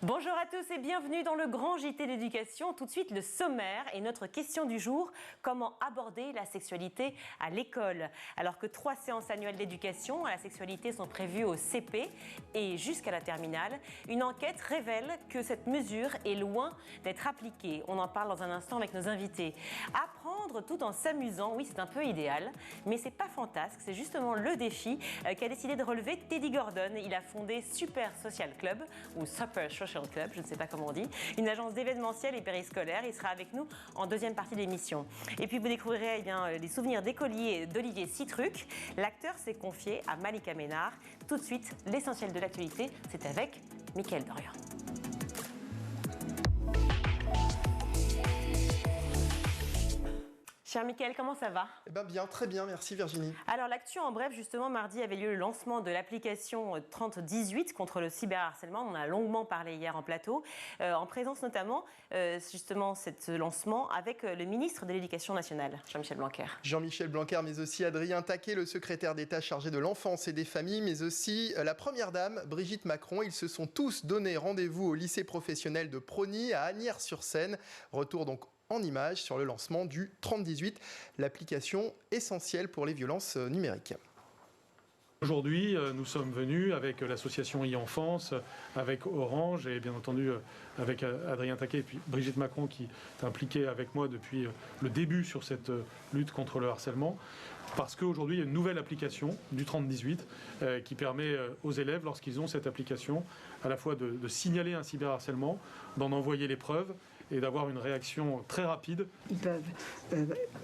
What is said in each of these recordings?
Bonjour à tous et bienvenue dans le grand JT d'éducation. Tout de suite le sommaire et notre question du jour, comment aborder la sexualité à l'école? Alors que 3 séances annuelles d'éducation à la sexualité sont prévues au CP et jusqu'à la terminale, une enquête révèle que cette mesure est loin d'être appliquée. On en parle dans un instant avec nos invités. Apprendre tout en s'amusant, oui c'est un peu idéal, mais c'est pas fantasque, c'est justement le défi qu'a décidé de relever Teddy Gordon. Il a fondé Super Social Club ou Super Social Club, je ne sais pas comment on dit, une agence d'événementiel et périscolaire. Il sera avec nous en deuxième partie de l'émission. Et puis vous découvrirez les souvenirs d'écoliers d'Olivier Citruc. L'acteur s'est confié à Malika Ménard. Tout de suite, l'essentiel de l'actualité, c'est avec Mickaël Dorian. Cher Mickaël, comment ça va? Bien, très bien, merci Virginie. Alors l'actu en bref, justement, mardi avait lieu le lancement de l'application 3018 contre le cyberharcèlement. On en a longuement parlé hier en plateau, en présence notamment, justement, ce lancement avec le ministre de l'Éducation nationale, Jean-Michel Blanquer. Jean-Michel Blanquer, mais aussi Adrien Taquet, le secrétaire d'État chargé de l'enfance et des familles, mais aussi la première dame, Brigitte Macron. Ils se sont tous donné rendez-vous au lycée professionnel de Prony à Asnières-sur-Seine. Retour donc en images sur le lancement du 3018, l'application essentielle pour les violences numériques. Aujourd'hui, nous sommes venus avec l'association e-Enfance, avec Orange et bien entendu avec Adrien Taquet et puis Brigitte Macron qui est impliquée avec moi depuis le début sur cette lutte contre le harcèlement. Parce qu'aujourd'hui, il y a une nouvelle application du 3018 qui permet aux élèves, lorsqu'ils ont cette application, à la fois de signaler un cyberharcèlement, d'en envoyer les preuves et d'avoir une réaction très rapide. Ils peuvent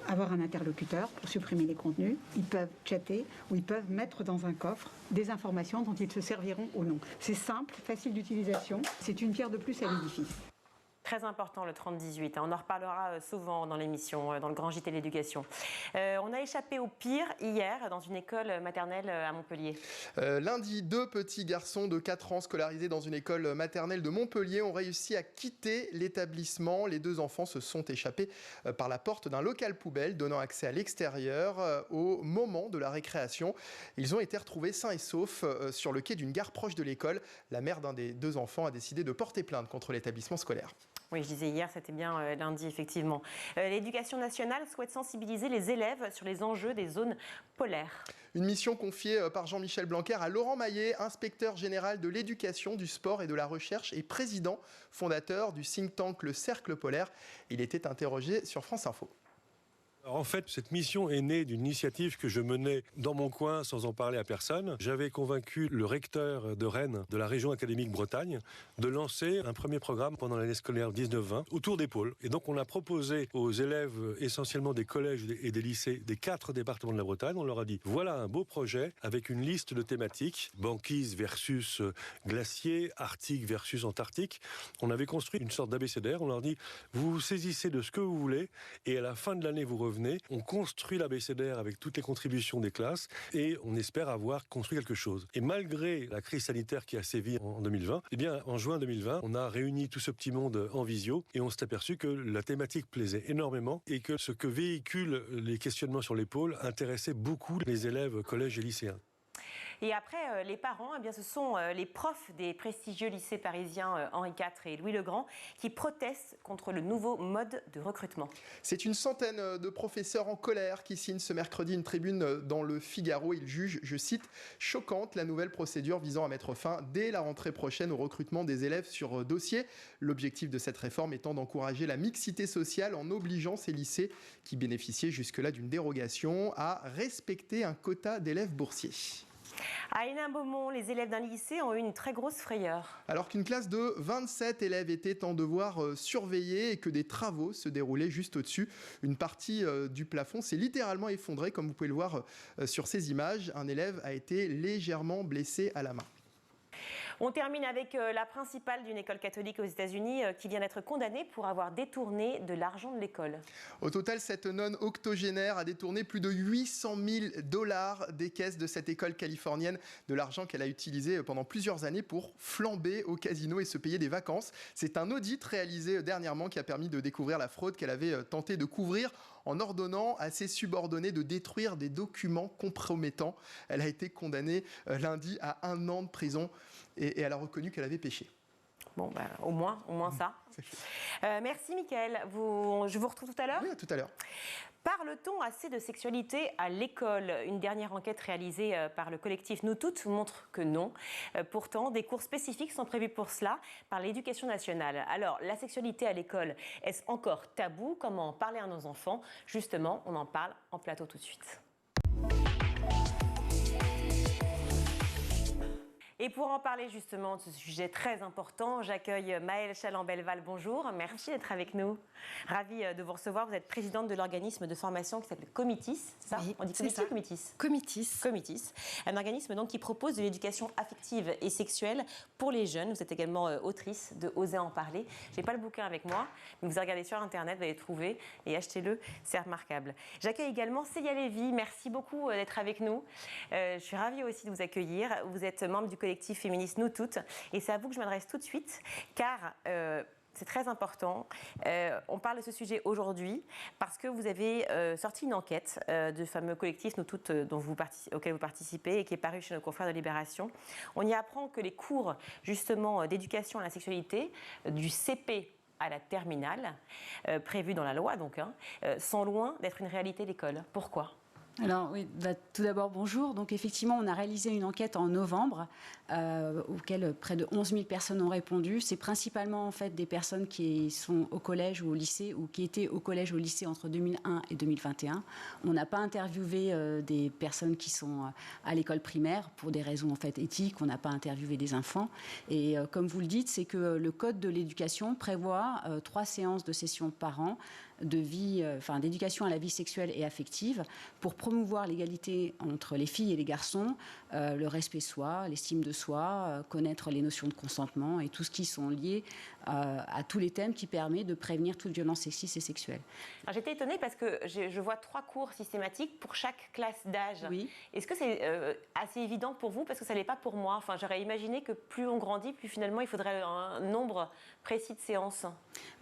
avoir un interlocuteur pour supprimer les contenus, ils peuvent chatter ou ils peuvent mettre dans un coffre des informations dont ils se serviront ou non. C'est simple, facile d'utilisation, c'est une pierre de plus à l'édifice. Très important le 30-18, on en reparlera souvent dans l'émission, dans le grand JT de l'éducation. On a échappé au pire hier dans une école maternelle à Montpellier. Lundi, 2 petits garçons de 4 ans scolarisés dans une école maternelle de Montpellier ont réussi à quitter l'établissement. Les 2 enfants se sont échappés par la porte d'un local poubelle donnant accès à l'extérieur au moment de la récréation. Ils ont été retrouvés sains et saufs sur le quai d'une gare proche de l'école. La mère d'un des 2 enfants a décidé de porter plainte contre l'établissement scolaire. Oui, je disais hier, c'était bien lundi, effectivement. L'Éducation nationale souhaite sensibiliser les élèves sur les enjeux des zones polaires. Une mission confiée par Jean-Michel Blanquer à Laurent Maillet, inspecteur général de l'éducation, du sport et de la recherche et président fondateur du think tank Le Cercle Polaire. Il était interrogé sur France Info. Alors en fait, cette mission est née d'une initiative que je menais dans mon coin sans en parler à personne. J'avais convaincu le recteur de Rennes, de la région académique Bretagne, de lancer un premier programme pendant l'année scolaire 19-20 autour des pôles. Et donc on a proposé aux élèves essentiellement des collèges et des lycées des 4 départements de la Bretagne, on leur a dit voilà un beau projet avec une liste de thématiques, banquise versus glacier, arctique versus antarctique. On avait construit une sorte d'abécédaire, on leur dit vous vous saisissez de ce que vous voulez et à la fin de l'année vous revenez. On construit l'abécédaire avec toutes les contributions des classes et on espère avoir construit quelque chose. Et malgré la crise sanitaire qui a sévi en 2020, eh bien, en juin 2020, on a réuni tout ce petit monde en visio et on s'est aperçu que la thématique plaisait énormément et que ce que véhiculent les questionnements sur les pôles intéressait beaucoup les élèves collèges et lycéens. Et après, les parents, eh bien, ce sont les profs des prestigieux lycées parisiens Henri IV et Louis le Grand qui protestent contre le nouveau mode de recrutement. C'est une centaine de professeurs en colère qui signent ce mercredi une tribune dans le Figaro. Ils jugent, je cite, choquante la nouvelle procédure visant à mettre fin dès la rentrée prochaine au recrutement des élèves sur dossier. L'objectif de cette réforme étant d'encourager la mixité sociale en obligeant ces lycées qui bénéficiaient jusque-là d'une dérogation à respecter un quota d'élèves boursiers. À Hénin-Beaumont, les élèves d'un lycée ont eu une très grosse frayeur. Alors qu'une classe de 27 élèves était en devoir surveiller et que des travaux se déroulaient juste au-dessus, une partie du plafond s'est littéralement effondrée, comme vous pouvez le voir sur ces images. Un élève a été légèrement blessé à la main. On termine avec la principale d'une école catholique aux États-Unis qui vient d'être condamnée pour avoir détourné de l'argent de l'école. Au total, cette nonne octogénaire a détourné plus de 800 000 $ des caisses de cette école californienne, de l'argent qu'elle a utilisé pendant plusieurs années pour flamber au casino et se payer des vacances. C'est un audit réalisé dernièrement qui a permis de découvrir la fraude qu'elle avait tenté de couvrir en ordonnant à ses subordonnés de détruire des documents compromettants. Elle a été condamnée lundi à 1 an de prison et elle a reconnu qu'elle avait péché. Bon, au moins ça. Merci Mickaël. Je vous retrouve tout à l'heure. Oui, à tout à l'heure. Parle-t-on assez de sexualité à l'école? Une dernière enquête réalisée par le collectif Nous Toutes montre que non. Pourtant, des cours spécifiques sont prévus pour cela par l'Éducation nationale. Alors, la sexualité à l'école, est-ce encore tabou? Comment en parler à nos enfants? Justement, on en parle en plateau tout de suite. Et pour en parler justement de ce sujet très important, j'accueille Maëlle Chaland-Belval. Bonjour, merci d'être avec nous. Ravie de vous recevoir. Vous êtes présidente de l'organisme de formation qui s'appelle Comitis, c'est ça? Oui, on dit Comitis ou Comitis? Comitis. Comitis, un organisme donc qui propose de l'éducation affective et sexuelle pour les jeunes. Vous êtes également autrice de Oser en parler. Je n'ai pas le bouquin avec moi, mais vous regardez sur Internet, vous allez le trouver et achetez-le, c'est remarquable. J'accueille également Célia Lévy. Merci beaucoup d'être avec nous. Je suis ravie aussi de vous accueillir. Vous êtes membre du collectif féministe Nous Toutes et c'est à vous que je m'adresse tout de suite car c'est très important. On parle de ce sujet aujourd'hui parce que vous avez sorti une enquête du fameux collectif Nous Toutes auquel vous participez et qui est paru chez nos confrères de Libération. On y apprend que les cours justement d'éducation à la sexualité du CP à la terminale, prévus dans la loi donc, sont loin d'être une réalité à l'école. Pourquoi ? Alors oui, tout d'abord bonjour. Donc effectivement, on a réalisé une enquête en novembre auquel près de 11 000 personnes ont répondu. C'est principalement en fait des personnes qui sont au collège ou au lycée ou qui étaient au collège ou au lycée entre 2001 et 2021. On n'a pas interviewé des personnes qui sont à l'école primaire pour des raisons en fait éthiques. On n'a pas interviewé des enfants. Et comme vous le dites, c'est que le code de l'éducation prévoit 3 séances de session par an d'éducation à la vie sexuelle et affective pour promouvoir l'égalité entre les filles et les garçons, le respect de soi, l'estime de soi, connaître les notions de consentement et tout ce qui sont liés à tous les thèmes qui permettent de prévenir toute violence sexiste et sexuelle. J'étais étonnée parce que je vois 3 cours systématiques pour chaque classe d'âge. Oui. Est-ce que c'est assez évident pour vous? Parce que ça ne l'est pas pour moi. Enfin, j'aurais imaginé que plus on grandit, plus finalement il faudrait un nombre précis de séances.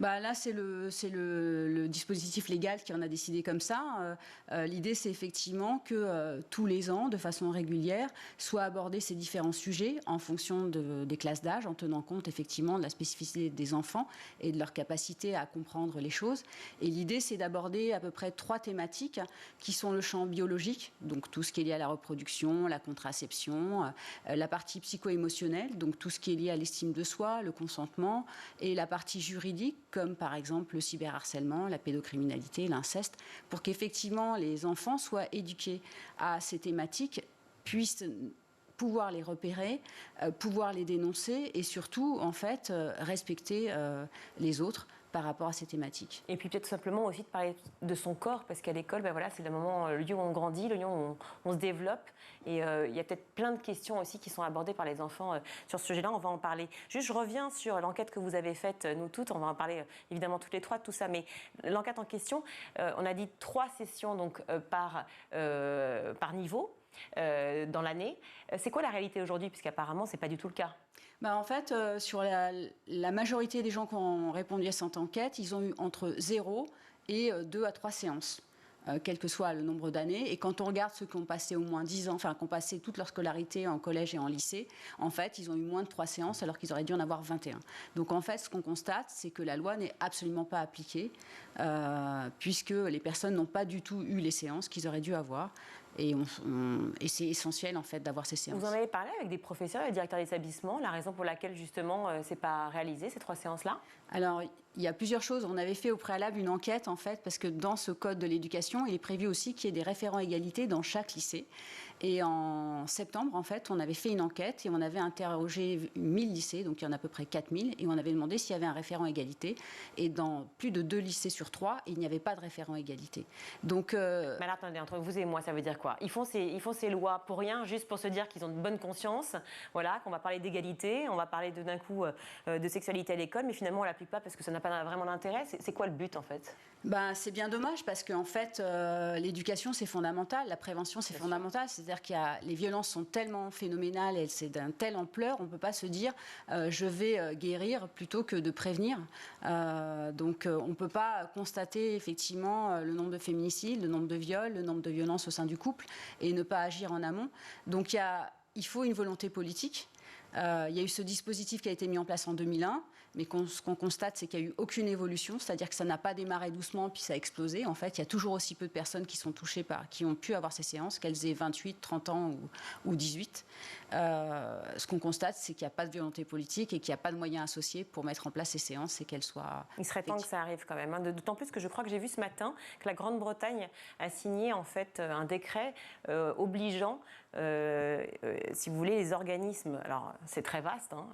Là, c'est le dispositif légal qui en a décidé comme ça. L'idée, c'est effectivement que tous les ans, de façon régulière, soient abordés ces différents sujets en fonction des classes d'âge, en tenant compte effectivement de la spécificité des enfants et de leur capacité à comprendre les choses. Et l'idée, c'est d'aborder à peu près 3 thématiques qui sont le champ biologique, donc tout ce qui est lié à la reproduction, la contraception, la partie psycho-émotionnelle, donc tout ce qui est lié à l'estime de soi, le consentement, et la partie juridique, comme par exemple le cyberharcèlement, la pédocriminalité, l'inceste, pour qu'effectivement les enfants soient éduqués à ces thématiques, puissent pouvoir les repérer, pouvoir les dénoncer et surtout, en fait, respecter les autres par rapport à ces thématiques. Et puis peut-être tout simplement aussi de parler de son corps, parce qu'à l'école, c'est le moment, le lieu où on grandit, le lieu où on se développe. Et il y a peut-être plein de questions aussi qui sont abordées par les enfants sur ce sujet-là. On va en parler. Juste, je reviens sur l'enquête que vous avez faite, Nous Toutes. On va en parler évidemment toutes les 3 de tout ça. Mais l'enquête en question, on a dit 3 sessions donc, par niveau. Dans l'année. C'est quoi la réalité aujourd'hui? Puisqu'apparemment, ce n'est pas du tout le cas. En fait, sur la majorité des gens qui ont répondu à cette enquête, ils ont eu entre 0 et 2 à 3 séances. Quel que soit le nombre d'années. Et quand on regarde ceux qui ont passé au moins 10 ans, qui ont passé toute leur scolarité en collège et en lycée, en fait, ils ont eu moins de 3 séances alors qu'ils auraient dû en avoir 21. Donc en fait, ce qu'on constate, c'est que la loi n'est absolument pas appliquée puisque les personnes n'ont pas du tout eu les séances qu'ils auraient dû avoir. Et c'est essentiel, en fait, d'avoir ces séances. Vous en avez parlé avec des professeurs et des directeurs d'établissement, la raison pour laquelle, justement, c'est pas réalisé, ces 3 séances-là? Alors, il y a plusieurs choses. On avait fait au préalable une enquête, en fait, parce que dans ce code de l'éducation, il est prévu aussi qu'il y ait des référents égalité dans chaque lycée. Et en septembre, en fait, on avait fait une enquête et on avait interrogé 1000 lycées, donc il y en a à peu près 4000, et on avait demandé s'il y avait un référent égalité. Et dans plus de 2 lycées sur 3, il n'y avait pas de référent égalité. Donc, Mais alors, attendez, entre vous et moi, ça veut dire quoi? Ils font ces lois pour rien, juste pour se dire qu'ils ont de bonne conscience, voilà, qu'on va parler d'égalité, on va parler d'un coup de sexualité à l'école, mais finalement, on ne l'applique pas parce que ça n'a pas vraiment d'intérêt. C'est quoi le but, en fait? C'est bien dommage parce qu'en fait, l'éducation, c'est fondamental, la prévention, c'est fondamental. C'est-à-dire que les violences sont tellement phénoménales et c'est d'une telle ampleur, on ne peut pas se dire je vais guérir plutôt que de prévenir. Donc, on ne peut pas constater effectivement le nombre de féminicides, le nombre de viols, le nombre de violences au sein du couple et ne pas agir en amont. Donc, il faut une volonté politique. Il y a eu ce dispositif qui a été mis en place en 2001, mais ce qu'on constate, c'est qu'il n'y a eu aucune évolution, c'est-à-dire que ça n'a pas démarré doucement, puis ça a explosé. En fait, il y a toujours aussi peu de personnes qui sont touchées qui ont pu avoir ces séances, qu'elles aient 28, 30 ans ou 18. Ce qu'on constate, c'est qu'il n'y a pas de volonté politique et qu'il n'y a pas de moyens associés pour mettre en place ces séances et qu'elles soient... Il serait temps que ça arrive quand même, hein. D'autant plus que je crois que j'ai vu ce matin que la Grande-Bretagne a signé en fait un décret obligeant, si vous voulez, les organismes, alors c'est très vaste, hein,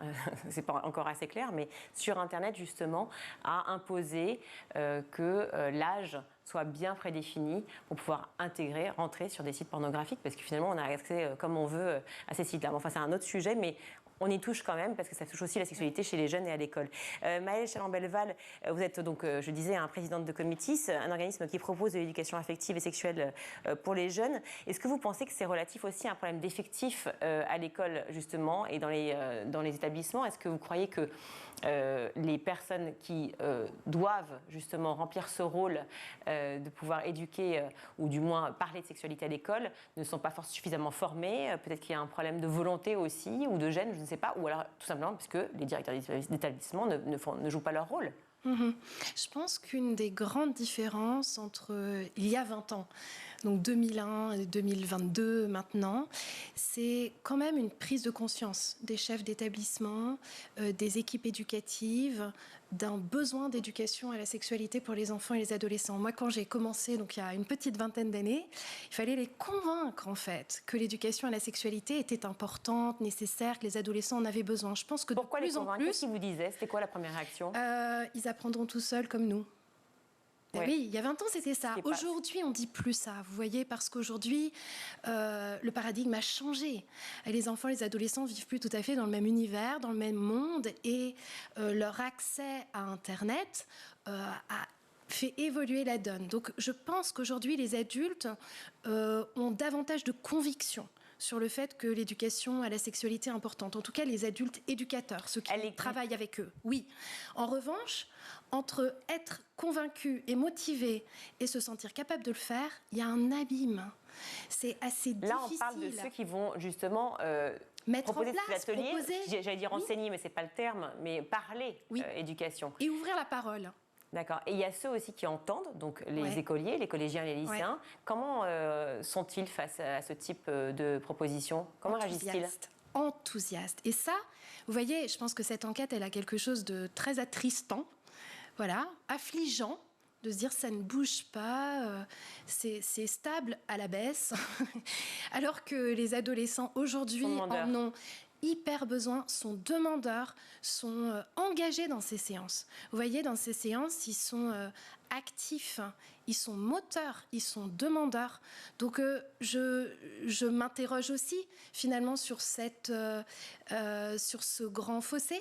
c'est pas encore assez clair, mais sur Internet justement, à imposer que l'âge soit bien prédéfini pour pouvoir rentrer sur des sites pornographiques, parce que finalement on a accès comme on veut à ces sites-là. Enfin, c'est un autre sujet, mais on y touche quand même parce que ça touche aussi la sexualité chez les jeunes et à l'école. Maëlle Chaland-Belval, vous êtes donc, je disais, présidente de Committis, un organisme qui propose de l'éducation affective et sexuelle pour les jeunes. Est-ce que vous pensez que c'est relatif aussi à un problème d'effectifs à l'école justement et dans les établissements? Est-ce que vous croyez que les personnes qui doivent justement remplir ce rôle de pouvoir éduquer ou du moins parler de sexualité à l'école ne sont pas suffisamment formées? Peut-être qu'il y a un problème de volonté aussi ou de gêne, je ne sais pas, ou alors tout simplement parce que les directeurs d'établissement ne jouent pas leur rôle. Je pense qu'une des grandes différences entre il y a 20 ans, donc 2001 et 2022 maintenant, c'est quand même une prise de conscience des chefs d'établissement, des équipes éducatives, d'un besoin d'éducation à la sexualité pour les enfants et les adolescents. Moi, quand j'ai commencé, donc il y a une petite vingtaine d'années, il fallait les convaincre en fait que l'éducation à la sexualité était importante, nécessaire, que les adolescents en avaient besoin. Je pense que pourquoi de plus en plus... Qu'est-ce qu'ils vous disaient? C'était quoi la première réaction? Ils apprendront tout seuls comme nous. Ouais. Oui, il y a 20 ans, c'était ça. Aujourd'hui, on ne dit plus ça, vous voyez, parce qu'aujourd'hui, le paradigme a changé. Les enfants, les adolescents vivent plus tout à fait dans le même univers, dans le même monde, et leur accès à Internet a fait évoluer la donne. Donc, je pense qu'aujourd'hui, les adultes ont davantage de conviction sur le fait que l'éducation à la sexualité est importante. En tout cas, les adultes éducateurs, ceux qui travaillent avec eux. Oui. En revanche, entre être convaincu et motivé et se sentir capable de le faire, il y a un abîme. C'est assez difficile. Là, on parle de ceux qui vont justement mettre proposer en place, cet atelier. J'allais dire oui. enseigner, mais ce n'est pas le terme, mais parler éducation. Et ouvrir la parole. D'accord. Et il y a ceux aussi qui entendent, donc les écoliers, les collégiens et les lycéens. Comment sont-ils face à ce type de proposition? Comment réagissent-ils? Enthousiastes. Et ça, vous voyez, je pense que cette enquête, elle a quelque chose de très attristant, voilà, affligeant, de se dire ça ne bouge pas, c'est stable à la baisse, alors que les adolescents aujourd'hui en ont hyper besoin, sont demandeurs, sont engagés dans ces séances. Vous voyez, dans ces séances, ils sont actifs, ils sont moteurs, ils sont demandeurs. Donc je m'interroge aussi finalement sur ce grand fossé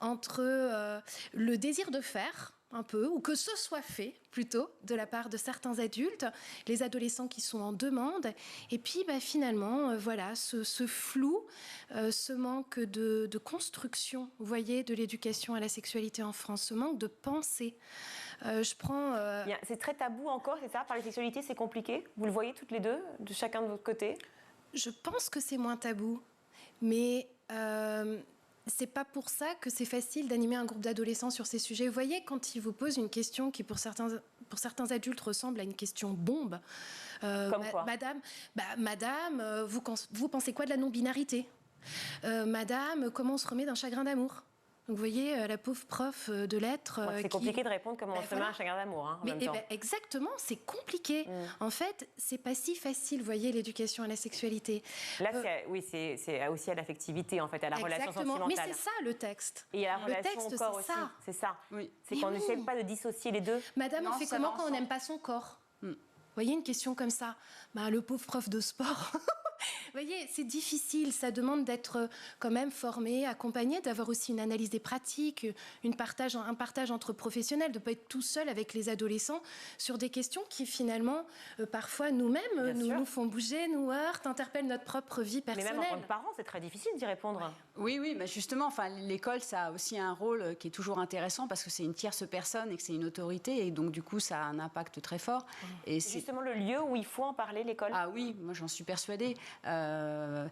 entre le désir de faire un peu, ou que ce soit fait plutôt de la part de certains adultes, les adolescents qui sont en demande, et puis finalement voilà ce flou, ce manque de construction, vous voyez, de l'éducation à la sexualité en France, ce manque de pensée. Je prends... C'est très tabou encore, c'est ça? Parler sexualité, c'est compliqué? Vous le voyez toutes les deux, de chacun de votre côté? Je pense que c'est moins tabou, mais... c'est pas pour ça que c'est facile d'animer un groupe d'adolescents sur ces sujets. Vous voyez, quand ils vous posent une question qui, pour certains adultes, ressemble à une question bombe. Comme quoi? Madame, vous pensez quoi de la non-binarité? Madame, comment on se remet d'un chagrin d'amour? Donc, vous voyez, la pauvre prof de lettres... c'est compliqué de répondre comment on se met un chagrin d'amour, en même temps. Exactement, c'est compliqué. En fait, c'est pas si facile, vous voyez, l'éducation à la sexualité. Là, c'est aussi à l'affectivité, en fait, à la relation sentimentale. Mais c'est ça, le texte. Et à la relation au corps aussi. C'est ça. Oui. C'est qu'on n'essaie pas de dissocier les deux. Madame, on fait comment quand on n'aime pas son corps? Vous voyez, une question comme ça. Le pauvre prof de sport... Vous voyez, c'est difficile, ça demande d'être quand même formé, accompagné, d'avoir aussi une analyse des pratiques, un partage entre professionnels, de ne pas être tout seul avec les adolescents sur des questions qui finalement, parfois nous-mêmes, nous font bouger, nous heurtent, interpellent notre propre vie personnelle. Mais même en tant que parent, c'est très difficile d'y répondre. Oui, mais justement, l'école, ça a aussi un rôle qui est toujours intéressant parce que c'est une tierce personne et que c'est une autorité et donc du coup, ça a un impact très fort. Et c'est justement le lieu où il faut en parler, l'école. Ah oui, moi j'en suis persuadée. Par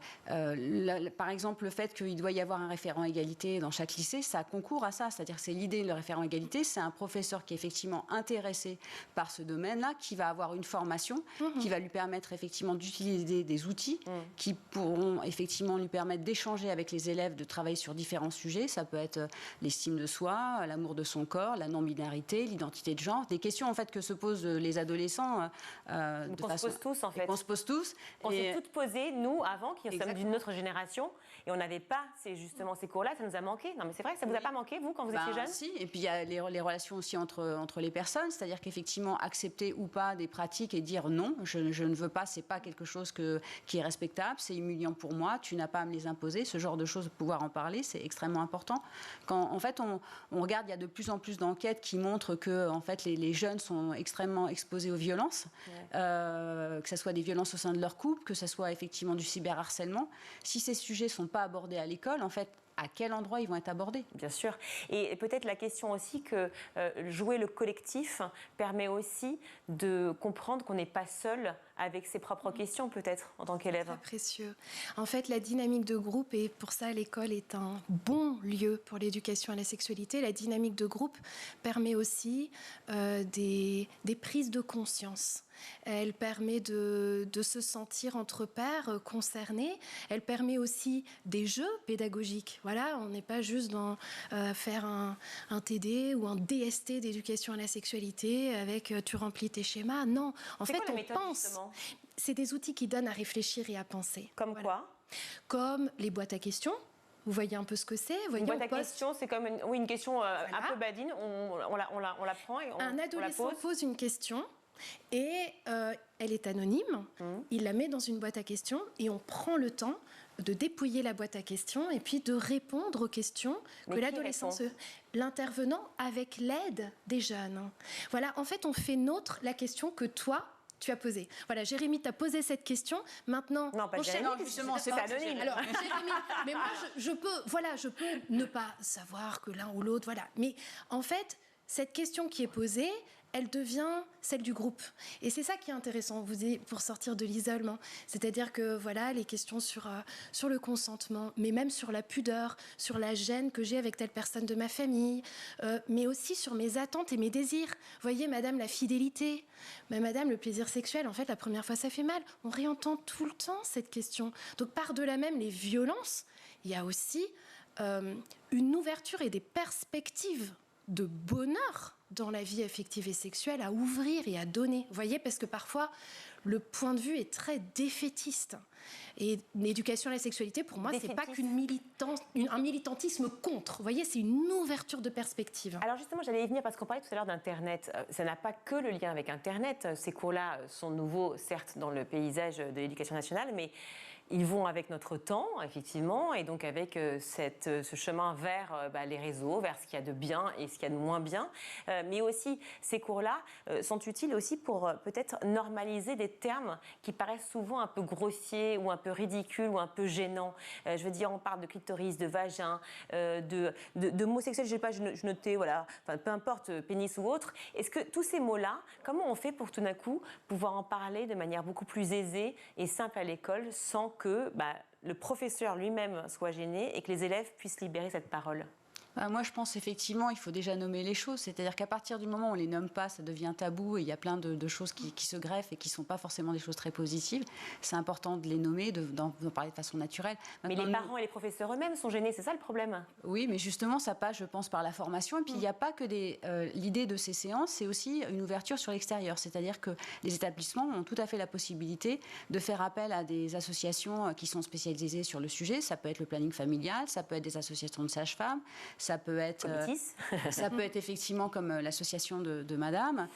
exemple, le fait qu'il doit y avoir un référent égalité dans chaque lycée, ça concourt à ça. C'est-à-dire que c'est l'idée, le référent égalité, c'est un professeur qui est effectivement intéressé par ce domaine-là, qui va avoir une formation, qui va lui permettre effectivement d'utiliser des outils qui pourront effectivement lui permettre d'échanger avec les élèves, de travailler sur différents sujets. Ça peut être l'estime de soi, l'amour de son corps, la non-binarité, l'identité de genre, des questions en fait que se posent les adolescents. Qu'on se pose tous en fait. Qu'on se pose tous. On s'est toutes posées, nous, avant, qui sommes d'une autre génération, et on n'avait pas justement ces cours-là, ça nous a manqué. Non mais c'est vrai, ça vous a pas manqué, vous, quand vous étiez jeune? Si, et puis il y a les relations aussi entre les personnes, c'est-à-dire qu'effectivement, accepter ou pas des pratiques et dire non, je ne veux pas, c'est pas quelque chose qui est respectable, c'est humiliant pour moi, tu n'as pas à me les imposer, ce genre de choses, pouvoir en parler, c'est extrêmement important. Quand en fait on regarde, il y a de plus en plus d'enquêtes qui montrent que en fait les jeunes sont extrêmement exposés aux violences, que ce soit des violences au sein de leur couple, que ce soit effectivement du cyberharcèlement. Si ces sujets ne sont pas abordés à l'école, en fait, à quel endroit ils vont être abordés? Bien sûr. Et peut-être la question aussi que jouer le collectif permet aussi de comprendre qu'on n'est pas seul avec ses propres questions, peut-être, en tant qu'élève. Très précieux. En fait, la dynamique de groupe, et pour ça, l'école est un bon lieu pour l'éducation à la sexualité. La dynamique de groupe permet aussi des prises de conscience. Elle permet de se sentir entre pairs concernés. Elle permet aussi des jeux pédagogiques. Voilà, on n'est pas juste dans faire un TD ou un DST d'éducation à la sexualité avec tu remplis tes schémas. Non, en fait, on pense. Justement, c'est des outils qui donnent à réfléchir et à penser. Comme quoi? Comme les boîtes à questions. Vous voyez un peu ce que c'est. Une boîte à questions, c'est comme une question un peu badine. On la prend et un adolescent pose une question. Et elle est anonyme, il la met dans une boîte à questions et on prend le temps de dépouiller la boîte à questions et puis de répondre aux questions que l'adolescent l'intervenant avec l'aide des jeunes. Voilà, en fait, on fait nôtre la question que toi, tu as posée. Voilà, Jérémy, tu as posé cette question. Maintenant, non, pas Jérémy, justement, c'est anonyme. Alors, Jérémy, mais moi, je peux ne pas savoir que l'un ou l'autre, voilà. Mais en fait, cette question qui est posée, elle devient celle du groupe. Et c'est ça qui est intéressant pour sortir de l'isolement. C'est-à-dire que voilà, les questions sur le consentement, mais même sur la pudeur, sur la gêne que j'ai avec telle personne de ma famille, mais aussi sur mes attentes et mes désirs. Vous voyez, madame, la fidélité, mais madame, le plaisir sexuel, en fait, la première fois, ça fait mal. On réentend tout le temps cette question. Donc, par-delà même les violences, il y a aussi une ouverture et des perspectives de bonheur dans la vie affective et sexuelle à ouvrir et à donner. Vous voyez, parce que parfois, le point de vue est très défaitiste. Et l'éducation à la sexualité, pour moi, c'est pas un militantisme contre. Vous voyez, c'est une ouverture de perspective. Alors justement, j'allais y venir parce qu'on parlait tout à l'heure d'Internet. Ça n'a pas que le lien avec Internet. Ces cours-là sont nouveaux, certes, dans le paysage de l'éducation nationale, mais ils vont avec notre temps, effectivement, et donc avec ce chemin vers les réseaux, vers ce qu'il y a de bien et ce qu'il y a de moins bien. Mais aussi, ces cours-là sont utiles aussi pour peut-être normaliser des termes qui paraissent souvent un peu grossiers ou un peu ridicules ou un peu gênants. Je veux dire, on parle de clitoris, de vagin, de mots sexuels, je notais, voilà, enfin, peu importe, pénis ou autre. Est-ce que tous ces mots-là, comment on fait pour tout d'un coup pouvoir en parler de manière beaucoup plus aisée et simple à l'école sans que le professeur lui-même soit gêné et que les élèves puissent libérer cette parole? Moi, je pense effectivement, il faut déjà nommer les choses. C'est-à-dire qu'à partir du moment où on ne les nomme pas, ça devient tabou et il y a plein de choses qui se greffent et qui ne sont pas forcément des choses très positives. C'est important de les nommer, d'en parler de façon naturelle. Maintenant, mais les parents et les professeurs eux-mêmes sont gênés, c'est ça le problème? Oui, mais justement, ça passe, je pense, par la formation. Et puis, il n'y a pas que l'idée de ces séances, c'est aussi une ouverture sur l'extérieur. C'est-à-dire que les établissements ont tout à fait la possibilité de faire appel à des associations qui sont spécialisées sur le sujet. Ça peut être le planning familial, ça peut être des associations de sages-femmes, ça peut être effectivement comme l'association de Madame.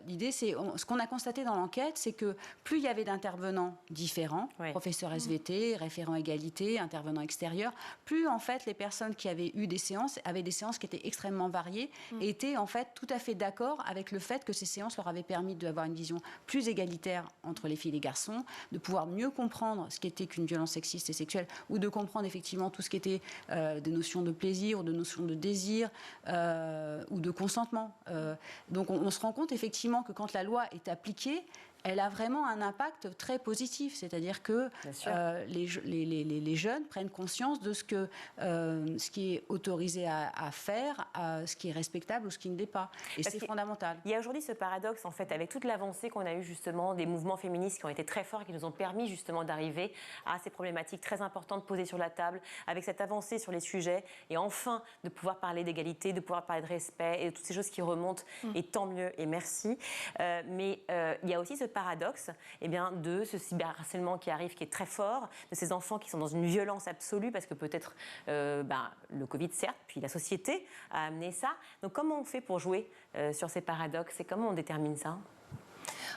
L'idée, c'est ce qu'on a constaté dans l'enquête, c'est que plus il y avait d'intervenants différents, professeurs SVT, référents égalité, intervenants extérieurs, plus en fait les personnes qui avaient eu des séances avaient des séances qui étaient extrêmement variées et étaient en fait tout à fait d'accord avec le fait que ces séances leur avaient permis d'avoir une vision plus égalitaire entre les filles et les garçons, de pouvoir mieux comprendre ce qu'était qu'une violence sexiste et sexuelle ou de comprendre effectivement tout ce qui était des notions de plaisir ou de notions de désir ou de consentement. Donc on se rend compte effectivement que quand la loi est appliquée, elle a vraiment un impact très positif. C'est-à-dire que les jeunes prennent conscience de ce qui est autorisé à faire, ce qui est respectable ou ce qui ne l'est pas. Et c'est fondamental. Il y a aujourd'hui ce paradoxe, en fait, avec toute l'avancée qu'on a eue justement des mouvements féministes qui ont été très forts et qui nous ont permis justement d'arriver à ces problématiques très importantes posées sur la table, avec cette avancée sur les sujets et enfin de pouvoir parler d'égalité, de pouvoir parler de respect et de toutes ces choses qui remontent. Et tant mieux et merci. Mais il y a aussi ce paradoxe de ce cyberharcèlement qui arrive, qui est très fort, de ces enfants qui sont dans une violence absolue parce que peut-être le Covid, certes, puis la société a amené ça. Donc comment on fait pour jouer sur ces paradoxes et comment on détermine ça ?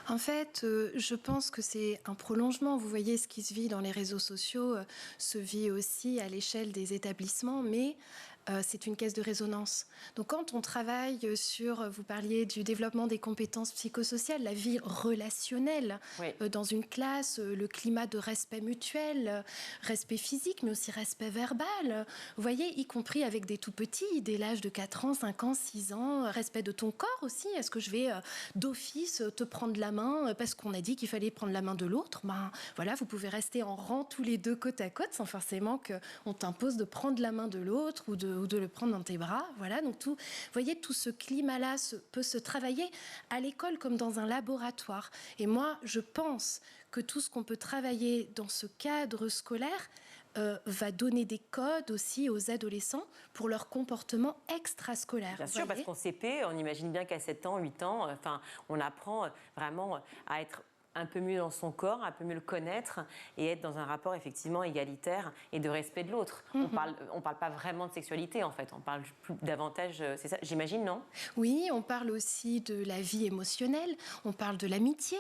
En fait, je pense que c'est un prolongement. Vous voyez, ce qui se vit dans les réseaux sociaux se vit aussi à l'échelle des établissements, mais c'est une caisse de résonance. Donc quand on travaille sur, vous parliez du développement des compétences psychosociales, la vie relationnelle dans une classe, le climat de respect mutuel, respect physique, mais aussi respect verbal. Vous voyez, y compris avec des tout petits, dès l'âge de 4 ans, 5 ans, 6 ans, respect de ton corps aussi. Est-ce que je vais d'office te prendre la main parce qu'on a dit qu'il fallait prendre la main de l'autre ? Voilà, vous pouvez rester en rang tous les deux côte à côte sans forcément qu'on t'impose de prendre la main de l'autre ou de le prendre dans tes bras. Voilà, donc vous voyez, tout ce climat-là peut se travailler à l'école comme dans un laboratoire. Et moi, je pense que tout ce qu'on peut travailler dans ce cadre scolaire va donner des codes aussi aux adolescents pour leur comportement extrascolaire. Bien sûr, parce qu'en CP, on imagine bien qu'à 7 ans, 8 ans, on apprend vraiment à être un peu mieux dans son corps, un peu mieux le connaître et être dans un rapport effectivement égalitaire et de respect de l'autre. On parle pas vraiment de sexualité en fait, on parle davantage, c'est ça, j'imagine, non ? Oui, on parle aussi de la vie émotionnelle, on parle de l'amitié.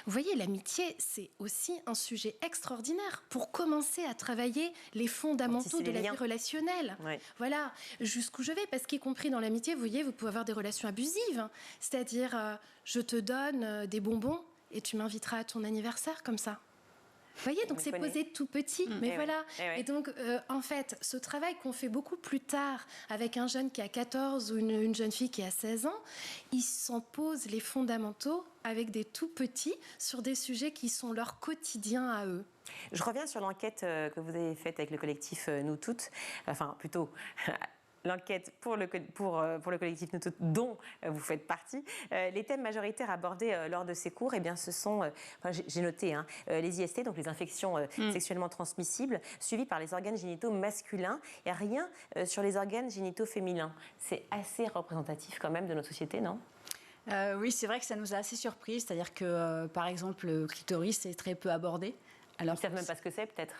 Vous voyez, l'amitié, c'est aussi un sujet extraordinaire pour commencer à travailler les fondamentaux de la vie relationnelle. Oui. Voilà, jusqu'où je vais, parce qu'y compris dans l'amitié, vous voyez, vous pouvez avoir des relations abusives, c'est-à-dire je te donne des bonbons et tu m'inviteras à ton anniversaire comme ça. Vous voyez, donc c'est posé tout petit, mais voilà. Et donc, en fait, ce travail qu'on fait beaucoup plus tard avec un jeune qui a 14 ou une jeune fille qui a 16 ans, ils s'en posent les fondamentaux avec des tout petits sur des sujets qui sont leur quotidien à eux. Je reviens sur l'enquête que vous avez faite avec le collectif Nous Toutes, enfin plutôt... l'enquête pour le collectif Nous Toutes, dont vous faites partie. Les thèmes majoritaires abordés lors de ces cours, ce sont, j'ai noté, les IST, donc les infections sexuellement transmissibles, suivies par les organes génitaux masculins, et rien sur les organes génitaux féminins. C'est assez représentatif quand même de notre société, non ? Oui, c'est vrai que ça nous a assez surpris, c'est-à-dire que, par exemple, le clitoris est très peu abordé. Alors, ils ne savent même pas ce que c'est, peut-être.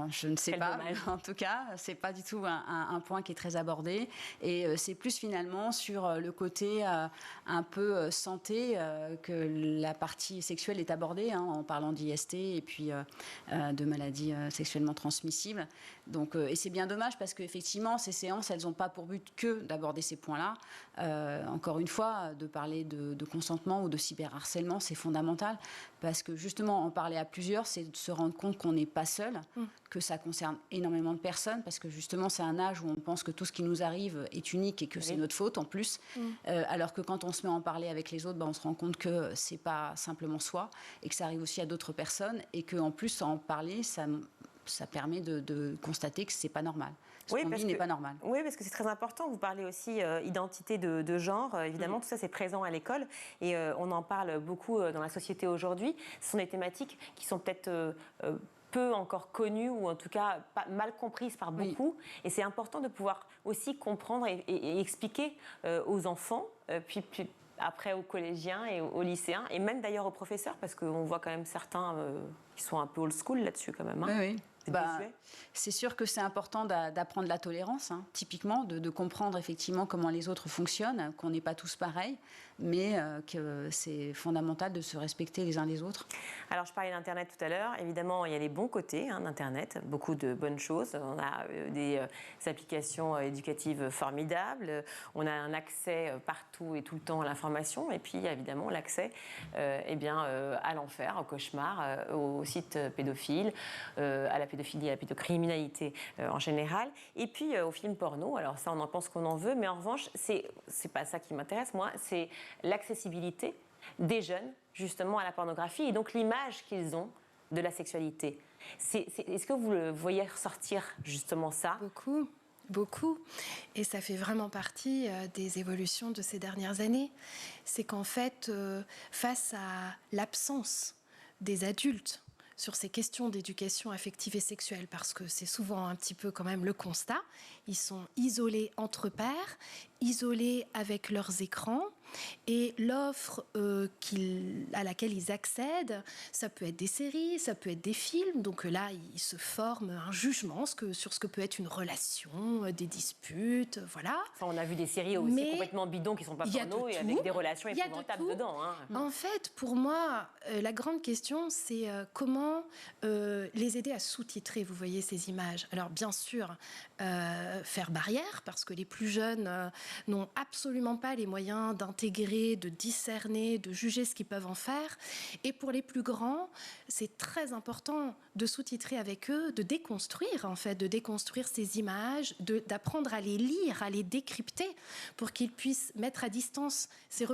Je ne sais pas. En tout cas, c'est pas du tout un point qui est très abordé. Et c'est plus finalement sur le côté un peu santé que la partie sexuelle est abordée, en parlant d'IST et puis de maladies sexuellement transmissibles. Donc, et c'est bien dommage parce qu'effectivement, ces séances, elles n'ont pas pour but que d'aborder ces points-là. Encore une fois, de parler de consentement ou de cyberharcèlement, c'est fondamental parce que justement, en parler à plusieurs, c'est de se rendre compte qu'on n'est pas seul, que ça concerne énormément de personnes, parce que justement, c'est un âge où on pense que tout ce qui nous arrive est unique et que c'est notre faute en plus. Alors que quand on se met à en parler avec les autres, on se rend compte que c'est pas simplement soi et que ça arrive aussi à d'autres personnes et qu'en plus, en parler, ça permet de constater que c'est pas normal. Ce qu'on dit n'est pas normal. Oui, parce que c'est très important. Vous parlez aussi identité de genre. Évidemment, tout ça, c'est présent à l'école. Et on en parle beaucoup dans la société aujourd'hui. Ce sont des thématiques qui sont peut-être peu encore connues ou en tout cas mal comprises par beaucoup. Et c'est important de pouvoir aussi comprendre et expliquer aux enfants, puis après aux collégiens et aux lycéens, et même d'ailleurs aux professeurs, parce qu'on voit quand même certains qui sont un peu old school là-dessus quand même. Oui. C'est sûr que c'est important d'apprendre la tolérance, typiquement, de comprendre effectivement comment les autres fonctionnent, qu'on n'est pas tous pareils, mais que c'est fondamental de se respecter les uns les autres. Alors, je parlais d'Internet tout à l'heure. Évidemment, il y a les bons côtés d'Internet, beaucoup de bonnes choses. On a des applications éducatives formidables, on a un accès partout et tout le temps à l'information, et puis évidemment l'accès à l'enfer, au cauchemar, aux sites pédophiles, à la pédophilie, à la pédocriminalité en général, et puis aux films porno. Alors ça, on en pense qu'on en veut, mais en revanche, c'est pas ça qui m'intéresse, moi, c'est l'accessibilité des jeunes justement à la pornographie et donc l'image qu'ils ont de la sexualité. Est-ce que vous le voyez ressortir justement ça? Beaucoup. Beaucoup. Et ça fait vraiment partie des évolutions de ces dernières années. C'est qu'en fait, face à l'absence des adultes sur ces questions d'éducation affective et sexuelle, parce que c'est souvent un petit peu quand même le constat, ils sont isolés entre pairs, isolés avec leurs écrans, et l'offre à laquelle ils accèdent, ça peut être des séries, ça peut être des films, donc là, ils se forment un jugement sur ce que peut être une relation, des disputes, voilà. Enfin, on a vu des séries aussi complètement bidons qui ne sont pas porno et avec des relations épouvantables dedans. Hein. En fait, pour moi, la grande question, c'est comment les aider à sous-titrer, vous voyez, ces images. Alors, bien sûr, faire barrière, parce que les plus jeunes n'ont absolument pas les moyens d'intégrer, de discerner, de juger ce qu'ils peuvent en faire. Et pour les plus grands, c'est très important de sous-titrer avec eux, de déconstruire, en fait, de déconstruire ces images, d'apprendre à les lire, à les décrypter, pour qu'ils puissent mettre à distance ces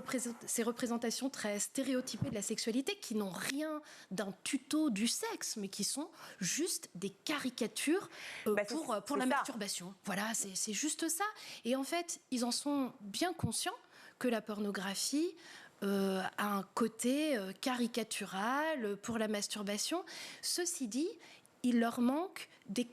représentations très stéréotypées de la sexualité, qui n'ont rien d'un tuto du sexe, mais qui sont juste des caricatures pour la masturbation. Voilà, c'est juste ça. Et en fait, ils en sont bien conscients que la pornographie a un côté caricatural pour la masturbation. Ceci dit, il leur manque des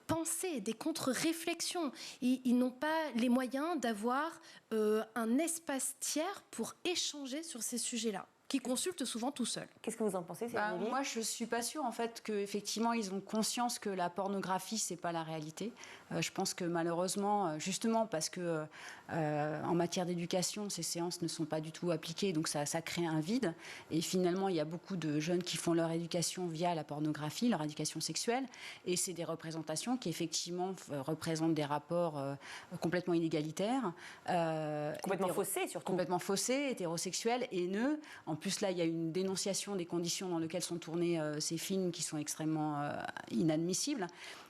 pensées, des contre-réflexions. Ils n'ont pas les moyens d'avoir un espace tiers pour échanger sur ces sujets-là, qui consultent souvent tout seuls. Qu'est-ce que vous en pensez, Émilie ? Moi, je suis pas sûre en fait qu'effectivement ils ont conscience que la pornographie c'est pas la réalité. Je pense que malheureusement, justement parce que en matière d'éducation, ces séances ne sont pas du tout appliquées, donc ça crée un vide. Et finalement, il y a beaucoup de jeunes qui font leur éducation via la pornographie, leur éducation sexuelle, et c'est des représentations qui effectivement représentent des rapports complètement inégalitaires, complètement faussés surtout, complètement faussés, hétérosexuels, haineux. En plus, là, il y a une dénonciation des conditions dans lesquelles sont tournés ces films qui sont extrêmement inadmissibles.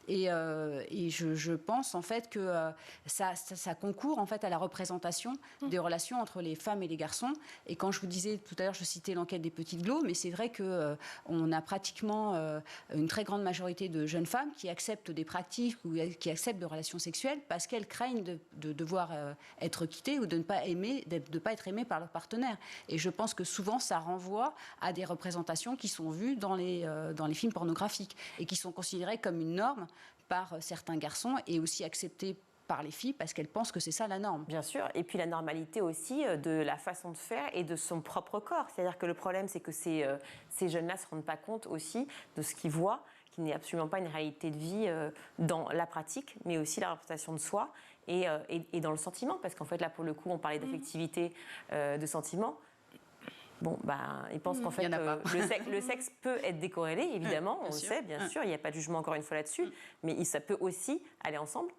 Et je pense en fait que ça concourt en fait à la représentation des relations entre les femmes et les garçons. Et quand je vous disais tout à l'heure, je citais l'enquête des petites Glo, mais c'est vrai que on a pratiquement une très grande majorité de jeunes femmes qui acceptent des pratiques ou qui acceptent de relations sexuelles parce qu'elles craignent de devoir être quittées ou de ne pas aimer, de pas être aimées par leur partenaire. Et je pense que souvent ça renvoie à des représentations qui sont vues dans les films pornographiques et qui sont considérées comme une norme par certains garçons et aussi acceptées par les filles parce qu'elles pensent que c'est ça la norme. Bien sûr, et puis la normalité aussi de la façon de faire et de son propre corps. C'est-à-dire que le problème, c'est que ces jeunes-là ne se rendent pas compte aussi de ce qu'ils voient, qui n'est absolument pas une réalité de vie dans la pratique, mais aussi la représentation de soi et dans le sentiment. Parce qu'en fait, là, pour le coup, on parlait d'affectivité, de sentiment. Bon, ils pensent qu'en fait, le sexe peut être décorrélé, évidemment, on le sait, bien sûr, il n'y a pas de jugement encore une fois là-dessus, mais ça peut aussi aller ensemble.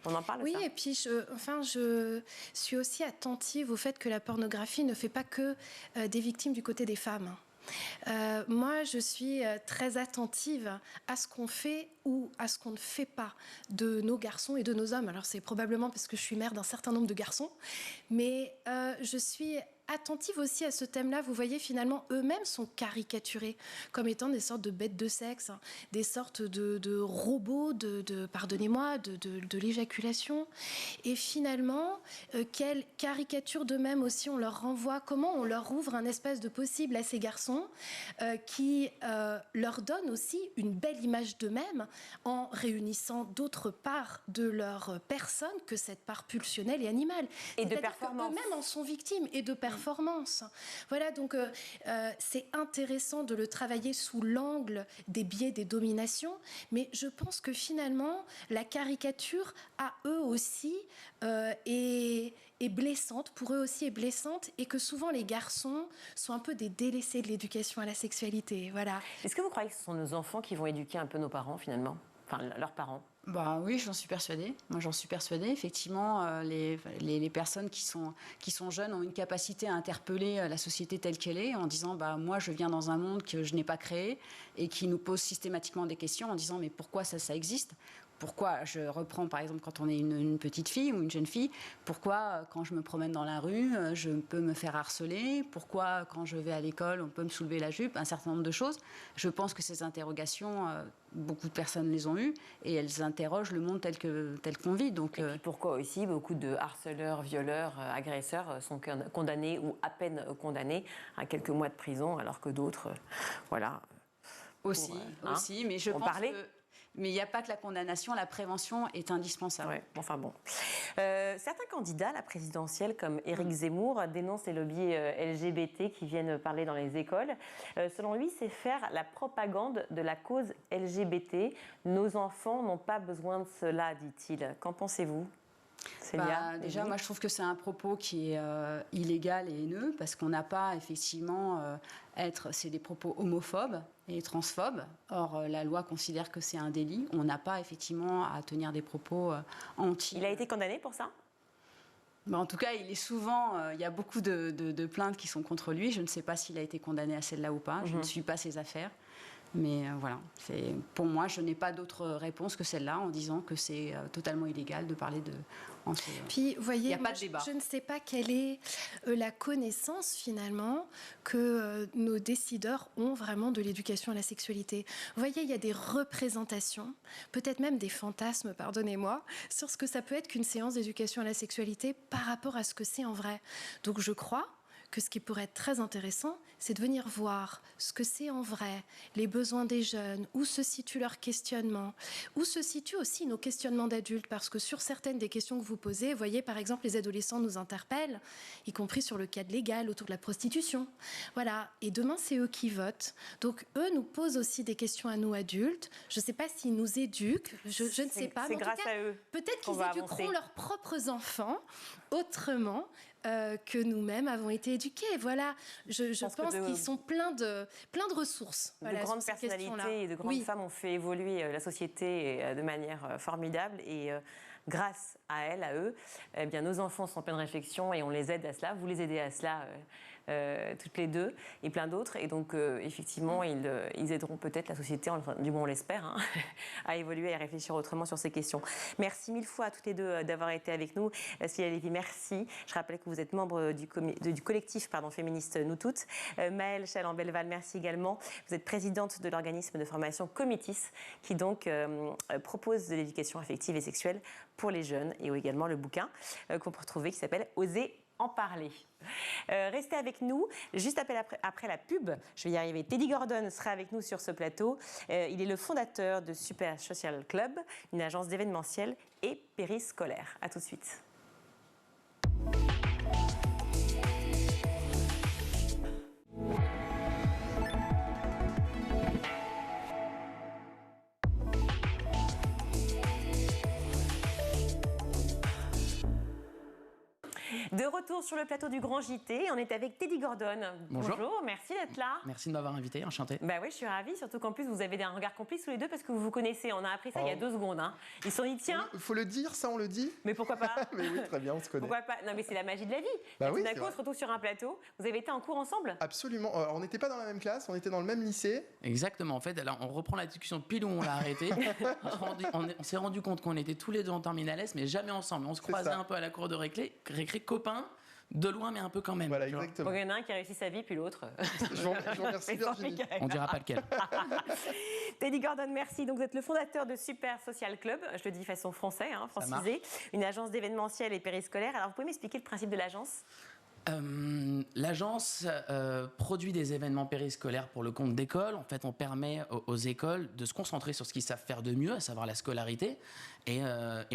On en parle de ça. Oui, et puis je suis aussi attentive au fait que la pornographie ne fait pas que des victimes du côté des femmes. Moi, je suis très attentive à ce qu'on fait ou à ce qu'on ne fait pas de nos garçons et de nos hommes. Alors, c'est probablement parce que je suis mère d'un certain nombre de garçons, mais je suis attentive aussi à ce thème-là. Vous voyez, finalement, eux-mêmes sont caricaturés comme étant des sortes de bêtes de sexe, des sortes de robots pardonnez-moi, de l'éjaculation. Et finalement, quelle caricature d'eux-mêmes aussi on leur renvoie, comment on leur ouvre un espace de possible à ces garçons qui leur donne aussi une belle image d'eux-mêmes en réunissant d'autres parts de leur personne que cette part pulsionnelle et animale. Et de performance. Eux-mêmes en sont victimes et de performance. Voilà, donc c'est intéressant de le travailler sous l'angle des biais des dominations, mais je pense que finalement, la caricature à eux aussi est blessante, pour eux aussi est blessante, et que souvent les garçons sont un peu des délaissés de l'éducation à la sexualité. Voilà. Est-ce que vous croyez que ce sont nos enfants qui vont éduquer un peu nos parents finalement ? Enfin, leurs parents ? Oui, j'en suis persuadée. Moi, j'en suis persuadée. Effectivement, les personnes qui sont jeunes ont une capacité à interpeller la société telle qu'elle est en disant moi, je viens dans un monde que je n'ai pas créé et qui nous pose systématiquement des questions en disant mais pourquoi ça existe ? pourquoi, je reprends par exemple quand on est une petite fille ou une jeune fille, pourquoi quand je me promène dans la rue, je peux me faire harceler, pourquoi quand je vais à l'école, on peut me soulever la jupe, un certain nombre de choses. Je pense que ces interrogations, beaucoup de personnes les ont eues et elles interrogent le monde tel qu'on vit. Donc, et puis pourquoi aussi beaucoup de harceleurs, violeurs, agresseurs sont condamnés ou à peine condamnés à quelques mois de prison, alors que d'autres, voilà. Aussi, mais je pense que... Mais il n'y a pas que la condamnation, la prévention est indispensable. Ouais, enfin bon. Certains candidats à la présidentielle, comme Éric Zemmour, dénoncent les lobbies LGBT qui viennent parler dans les écoles. Selon lui, c'est faire la propagande de la cause LGBT. Nos enfants n'ont pas besoin de cela, dit-il. Qu'en pensez-vous ? Déjà, moi je trouve que c'est un propos qui est illégal et haineux parce qu'on n'a pas effectivement c'est des propos homophobes et transphobes. Or, la loi considère que c'est un délit. On n'a pas effectivement à tenir des propos anti. Il a été condamné pour ça ? En tout cas, il est souvent. Il y a beaucoup de plaintes qui sont contre lui. Je ne sais pas s'il a été condamné à celle-là ou pas. Je ne suis pas ses affaires. Mais voilà, pour moi, je n'ai pas d'autre réponse que celle-là en disant que c'est totalement illégal de parler de... Puis, vous voyez, il n'y a pas de débat. Je ne sais pas quelle est la connaissance, finalement, que nos décideurs ont vraiment de l'éducation à la sexualité. Vous voyez, il y a des représentations, peut-être même des fantasmes, pardonnez-moi, sur ce que ça peut être qu'une séance d'éducation à la sexualité par rapport à ce que c'est en vrai. Donc, je crois que ce qui pourrait être très intéressant, c'est de venir voir ce que c'est en vrai, les besoins des jeunes, où se situe leur questionnement, où se situent aussi nos questionnements d'adultes, parce que sur certaines des questions que vous posez, vous voyez, par exemple, les adolescents nous interpellent, y compris sur le cadre légal autour de la prostitution. Voilà, et demain, c'est eux qui votent. Donc, eux nous posent aussi des questions à nous, adultes. Je ne sais pas s'ils nous éduquent, je ne sais pas. C'est grâce à eux. Peut-être qu'ils éduqueront leurs propres enfants autrement que nous-mêmes avons été éduqués. Voilà, je pense qu'ils sont pleins de ressources. De grandes personnalités et de grandes femmes ont fait évoluer la société de manière formidable et grâce à elles, à eux, eh bien, nos enfants sont en pleine réflexion et on les aide à cela. Vous les aidez à cela toutes les deux et plein d'autres. Et donc, effectivement, ils aideront peut-être la société, du moins on l'espère, hein, à évoluer et à réfléchir autrement sur ces questions. Merci mille fois à toutes les deux d'avoir été avec nous. Célia Lévy, merci. Je rappelle que vous êtes membre du collectif féministe Nous Toutes. Maëlle Chaland-Belval, merci également. Vous êtes présidente de l'organisme de formation Comitis, qui donc propose de l'éducation affective et sexuelle pour les jeunes, et également le bouquin qu'on peut retrouver qui s'appelle « Oser en parler ». Restez avec nous. Juste après la pub, je vais y arriver. Teddy Gordon sera avec nous sur ce plateau. Il est le fondateur de Super Social Club, une agence d'événementiel et périscolaire. À tout de suite. De retour sur le plateau du Grand JT, on est avec Teddy Gordon. Bonjour, merci d'être là. Merci de m'avoir invité, enchanté. Bah oui, je suis ravie, surtout qu'en plus vous avez un regard complice tous les deux parce que vous vous connaissez. On a appris ça il y a 2 secondes. Hein. Ils se sont dit tiens. Il faut le dire, ça on le dit. Mais pourquoi pas? Mais oui, très bien, on se connaît. Pourquoi pas? Non mais c'est la magie de la vie. Bah oui, d'un coup on se retrouve sur un plateau. Vous avez été en cours ensemble? Absolument. Alors, on n'était pas dans la même classe, on était dans le même lycée. Exactement. En fait, alors, on reprend la discussion pile où on l'a arrêté. on s'est rendu compte qu'on était tous les deux en terminale S, mais jamais ensemble. On se croisait un peu à la cour de récré, copains. De loin, mais un peu quand même. Voilà, exactement. Il y en a un qui a réussi sa vie, puis l'autre. Je vous remercie, Virginie. On dira pas lequel. Teddy Gordon, merci. Donc, vous êtes le fondateur de Super Social Club, je le dis façon française, francisée, une agence d'événementiel et périscolaire. Alors, vous pouvez m'expliquer le principe de l'agence? L'agence produit des événements périscolaires pour le compte d'écoles. En fait, on permet aux écoles de se concentrer sur ce qu'ils savent faire de mieux, à savoir la scolarité, et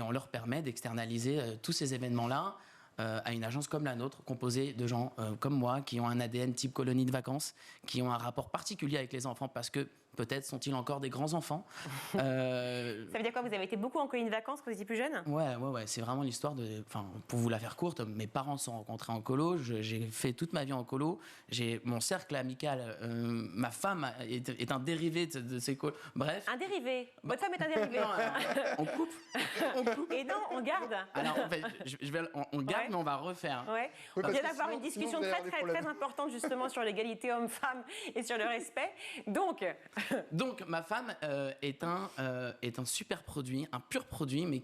on leur permet d'externaliser tous ces événements-là à une agence comme la nôtre, composée de gens comme moi, qui ont un ADN type colonie de vacances, qui ont un rapport particulier avec les enfants, parce que peut-être sont-ils encore des grands-enfants. Ça veut dire quoi? Vous avez été beaucoup en colonie de vacances quand vous étiez plus jeune? Ouais. C'est vraiment l'histoire de... Enfin, pour vous la faire courte, mes parents se sont rencontrés en colo. J'ai fait toute ma vie en colo. J'ai mon cercle amical. Ma femme est un dérivé de ces colos. Bref. Un dérivé? Votre femme est un dérivé? On coupe. Et non, on garde. Alors, en fait, on garde. mais on va refaire. Ouais. Oui, On vient parce que d'avoir une sinon discussion vous allez très, avoir des très, problèmes. très importante justement sur l'égalité homme-femme et sur le respect. Donc, Ma femme est un super produit, un pur produit, mais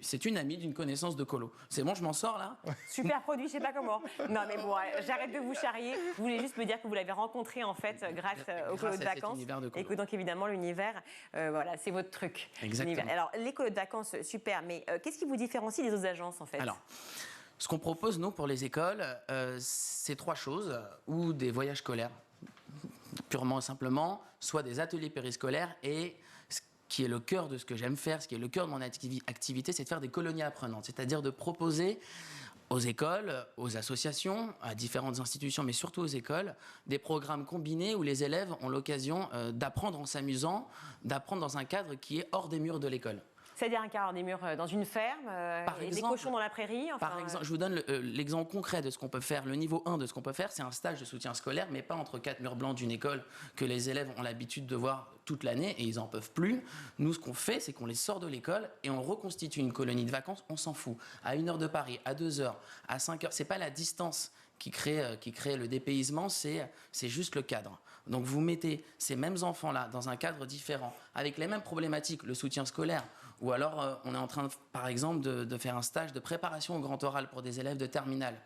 c'est une amie d'une connaissance de colo. C'est bon, je m'en sors là. super produit, je sais pas comment. Non, mais bon, j'arrête de vous charrier. Vous voulez juste me dire que vous l'avez rencontré en fait grâce au colo de à cet vacances. univers de colo. Et que donc évidemment l'univers, voilà, c'est votre truc. Exactement. L'univers. Alors les colos de vacances, super. Mais qu'est-ce qui vous différencie des autres agences en fait? Alors, ce qu'on propose, nous, pour les écoles, c'est 3 choses, ou des voyages scolaires, purement et simplement, soit des ateliers périscolaires, et ce qui est le cœur de ce que j'aime faire, ce qui est le cœur de mon activité, c'est de faire des colonies apprenantes, c'est-à-dire de proposer aux écoles, aux associations, à différentes institutions, mais surtout aux écoles, des programmes combinés où les élèves ont l'occasion d'apprendre en s'amusant, d'apprendre dans un cadre qui est hors des murs de l'école. C'est-à-dire un quart des murs dans une ferme, des cochons dans la prairie. Enfin, Par exemple, je vous donne l'exemple concret de ce qu'on peut faire. Le niveau 1 de ce qu'on peut faire, c'est un stage de soutien scolaire, mais pas entre 4 murs blancs d'une école que les élèves ont l'habitude de voir toute l'année et ils n'en peuvent plus. Nous, ce qu'on fait, c'est qu'on les sort de l'école et on reconstitue une colonie de vacances, on s'en fout. À 1 heure de Paris, à 2 heures, à 5 heures, c'est pas la distance qui crée le dépaysement, c'est juste le cadre. Donc vous mettez ces mêmes enfants-là dans un cadre différent, avec les mêmes problématiques, le soutien scolaire, ou alors on est en train, par exemple, de faire un stage de préparation au grand oral pour des élèves de terminale.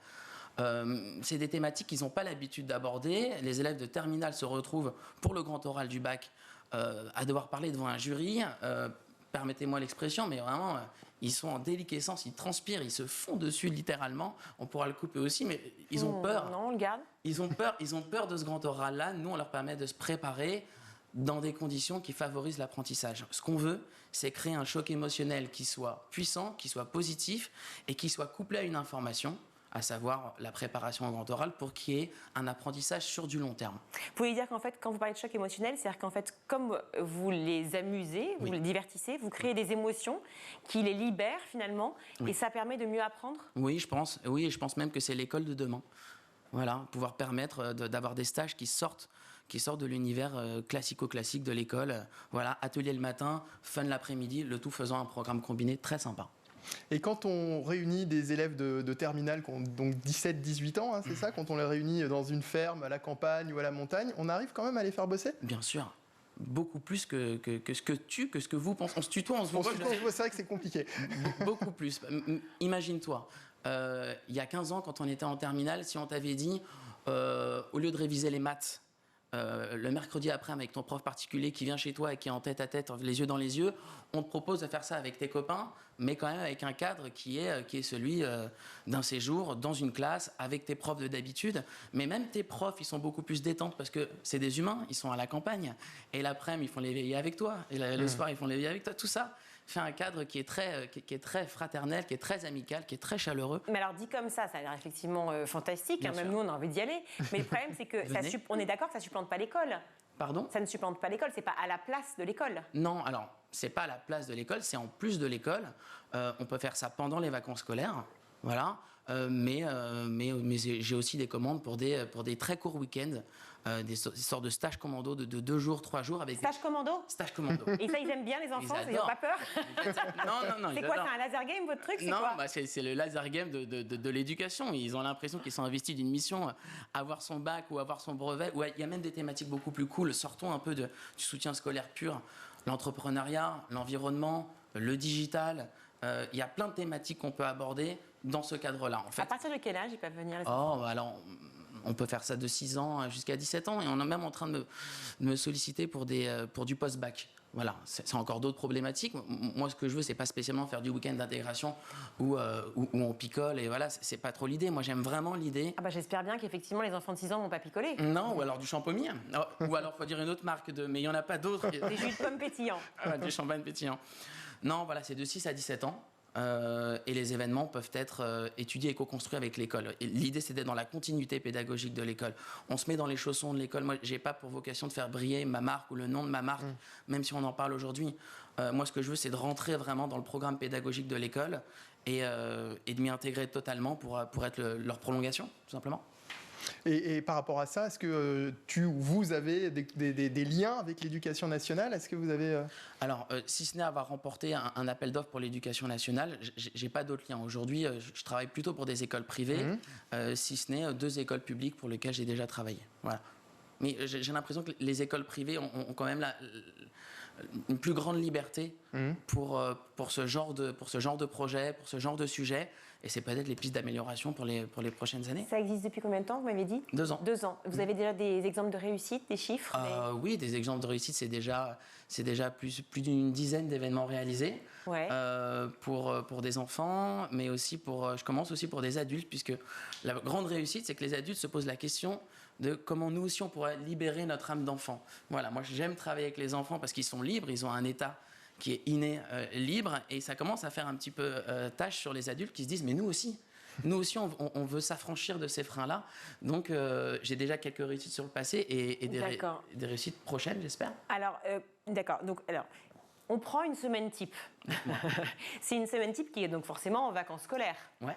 C'est des thématiques qu'ils n'ont pas l'habitude d'aborder. Les élèves de terminale se retrouvent pour le grand oral du bac à devoir parler devant un jury. Permettez-moi l'expression, mais vraiment, ils sont en déliquescence, ils transpirent, ils se font dessus littéralement. On pourra le couper aussi, mais ils ont peur. Non, on le garde. Ils ont peur de ce grand oral-là. Nous, on leur permet de se préparer dans des conditions qui favorisent l'apprentissage. Ce qu'on veut, c'est créer un choc émotionnel qui soit puissant, qui soit positif et qui soit couplé à une information, à savoir la préparation au grand oral, pour qu'il y ait un apprentissage sur du long terme. Vous pouvez dire qu'en fait, quand vous parlez de choc émotionnel, c'est-à-dire qu'en fait, comme vous les amusez, vous les divertissez, vous créez des émotions qui les libèrent finalement, et ça permet de mieux apprendre? Oui, je pense même que c'est l'école de demain. Voilà, pouvoir permettre d'avoir des stages qui sortent de l'univers classico-classique de l'école. Voilà, atelier le matin, fun l'après-midi, le tout faisant un programme combiné très sympa. Et quand on réunit des élèves de terminale qui ont donc 17-18 ans, hein, c'est ça, quand on les réunit dans une ferme, à la campagne ou à la montagne, on arrive quand même à les faire bosser? Bien sûr. Beaucoup plus que ce que vous pensez. On se tutoie, on se voit. C'est vrai que c'est compliqué. Beaucoup plus. Imagine-toi, il y a 15 ans, quand on était en terminale, si on t'avait dit, au lieu de réviser les maths, le mercredi après avec ton prof particulier qui vient chez toi et qui est en tête à tête, les yeux dans les yeux, on te propose de faire ça avec tes copains, mais quand même avec un cadre qui est celui d'un séjour dans une classe avec tes profs d'habitude. Mais même tes profs, ils sont beaucoup plus détentes parce que c'est des humains, ils sont à la campagne. Et l'après-midi, ils font les veillées avec toi. Et le soir, ils font les veillées avec toi. Tout ça fait un cadre qui est très fraternel, qui est très amical, qui est très chaleureux. Mais alors dit comme ça a l'air effectivement fantastique. Hein, même nous, on a envie d'y aller. Mais le problème, c'est que on est d'accord que ça ne supplante pas l'école. Pardon ? Ça ne supplante pas l'école, c'est pas à la place de l'école. Non, alors, c'est pas à la place de l'école, c'est en plus de l'école. On peut faire ça pendant les vacances scolaires, voilà. Mais j'ai aussi des commandes pour des très courts week-ends, des sortes de stages commando de 2 jours, 3 jours. Stage commando ? Stage commando. Et ça, ils aiment bien les enfants, ils n'ont pas peur? Non, c'est quoi, c'est un laser game, votre truc? Non, c'est le laser game de l'éducation. Ils ont l'impression qu'ils sont investis d'une mission, avoir son bac ou avoir son brevet. Il y a même des thématiques beaucoup plus cool. Sortons un peu du soutien scolaire pur. L'entrepreneuriat, l'environnement, le digital. Il y a plein de thématiques qu'on peut aborder dans ce cadre-là. En fait. À partir de quel âge ils peuvent venir les enfants? Alors, on peut faire ça de 6 ans jusqu'à 17 ans. Et on est même en train de me solliciter pour du post-bac. Voilà, c'est encore d'autres problématiques. Moi, ce que je veux, c'est pas spécialement faire du week-end d'intégration où on picole. Et voilà, c'est pas trop l'idée. Moi, j'aime vraiment l'idée. J'espère bien qu'effectivement, les enfants de 6 ans vont pas picoler. Non, ou alors du champomis. Ou alors, faut dire une autre marque, mais il y en a pas d'autres. Des jus de pommes pétillants. Du champagne pétillant. Non, voilà, c'est de 6 à 17 ans. Et les événements peuvent être étudiés et co-construits avec l'école. Et l'idée, c'est d'être dans la continuité pédagogique de l'école. On se met dans les chaussons de l'école. Moi, j'ai pas pour vocation de faire briller ma marque ou le nom de ma marque, même si on en parle aujourd'hui. Moi, ce que je veux, c'est de rentrer vraiment dans le programme pédagogique de l'école et de m'y intégrer totalement pour être leur prolongation, tout simplement. Et par rapport à ça, est-ce que vous avez des liens avec l'éducation nationale? Est-ce que vous avez... Alors, si ce n'est avoir remporté un appel d'offres pour l'éducation nationale, j'ai pas d'autres liens. Aujourd'hui, je travaille plutôt pour des écoles privées, si ce n'est 2 écoles publiques pour lesquelles j'ai déjà travaillé. Voilà. Mais j'ai l'impression que les écoles privées ont quand même une plus grande liberté pour ce genre de projet, pour ce genre de sujet. Et c'est peut-être les pistes d'amélioration pour les prochaines années. Ça existe depuis combien de temps, vous m'avez dit? 2 ans. 2 ans. Vous avez déjà des exemples de réussite, des chiffres? Oui, des exemples de réussite, c'est déjà plus d'une dizaine d'événements réalisés pour des enfants, mais aussi je commence aussi pour des adultes, puisque la grande réussite, c'est que les adultes se posent la question de comment nous aussi on pourrait libérer notre âme d'enfant. Voilà, moi j'aime travailler avec les enfants parce qu'ils sont libres, ils ont un état qui est inné, libre, et ça commence à faire un petit peu tâche sur les adultes qui se disent mais nous aussi on veut s'affranchir de ces freins-là. Donc j'ai déjà quelques réussites sur le passé et des réussites prochaines, j'espère. Alors, d'accord. Donc, on prend une semaine type. C'est une semaine type qui est donc forcément en vacances scolaires. Ouais.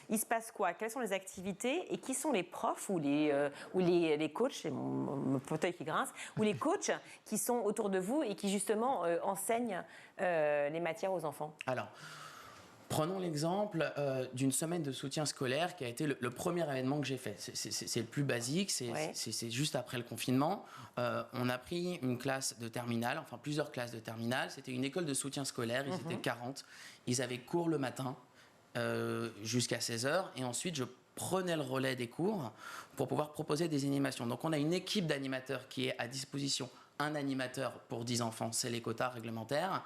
Il se passe quoi? Quelles sont les activités et qui sont les profs ou les coachs, c'est mon fauteuil qui grince, ou les coachs qui sont autour de vous et qui justement enseignent les matières aux enfants? Alors, prenons l'exemple d'une semaine de soutien scolaire qui a été le premier événement que j'ai fait. C'est le plus basique, c'est juste après le confinement. On a pris une classe de terminale, enfin plusieurs classes de terminale. C'était une école de soutien scolaire, ils étaient 40. Ils avaient cours le matin. Jusqu'à 16h, et ensuite je prenais le relais des cours pour pouvoir proposer des animations. Donc on a une équipe d'animateurs qui est à disposition, un animateur pour 10 enfants, c'est les quotas réglementaires,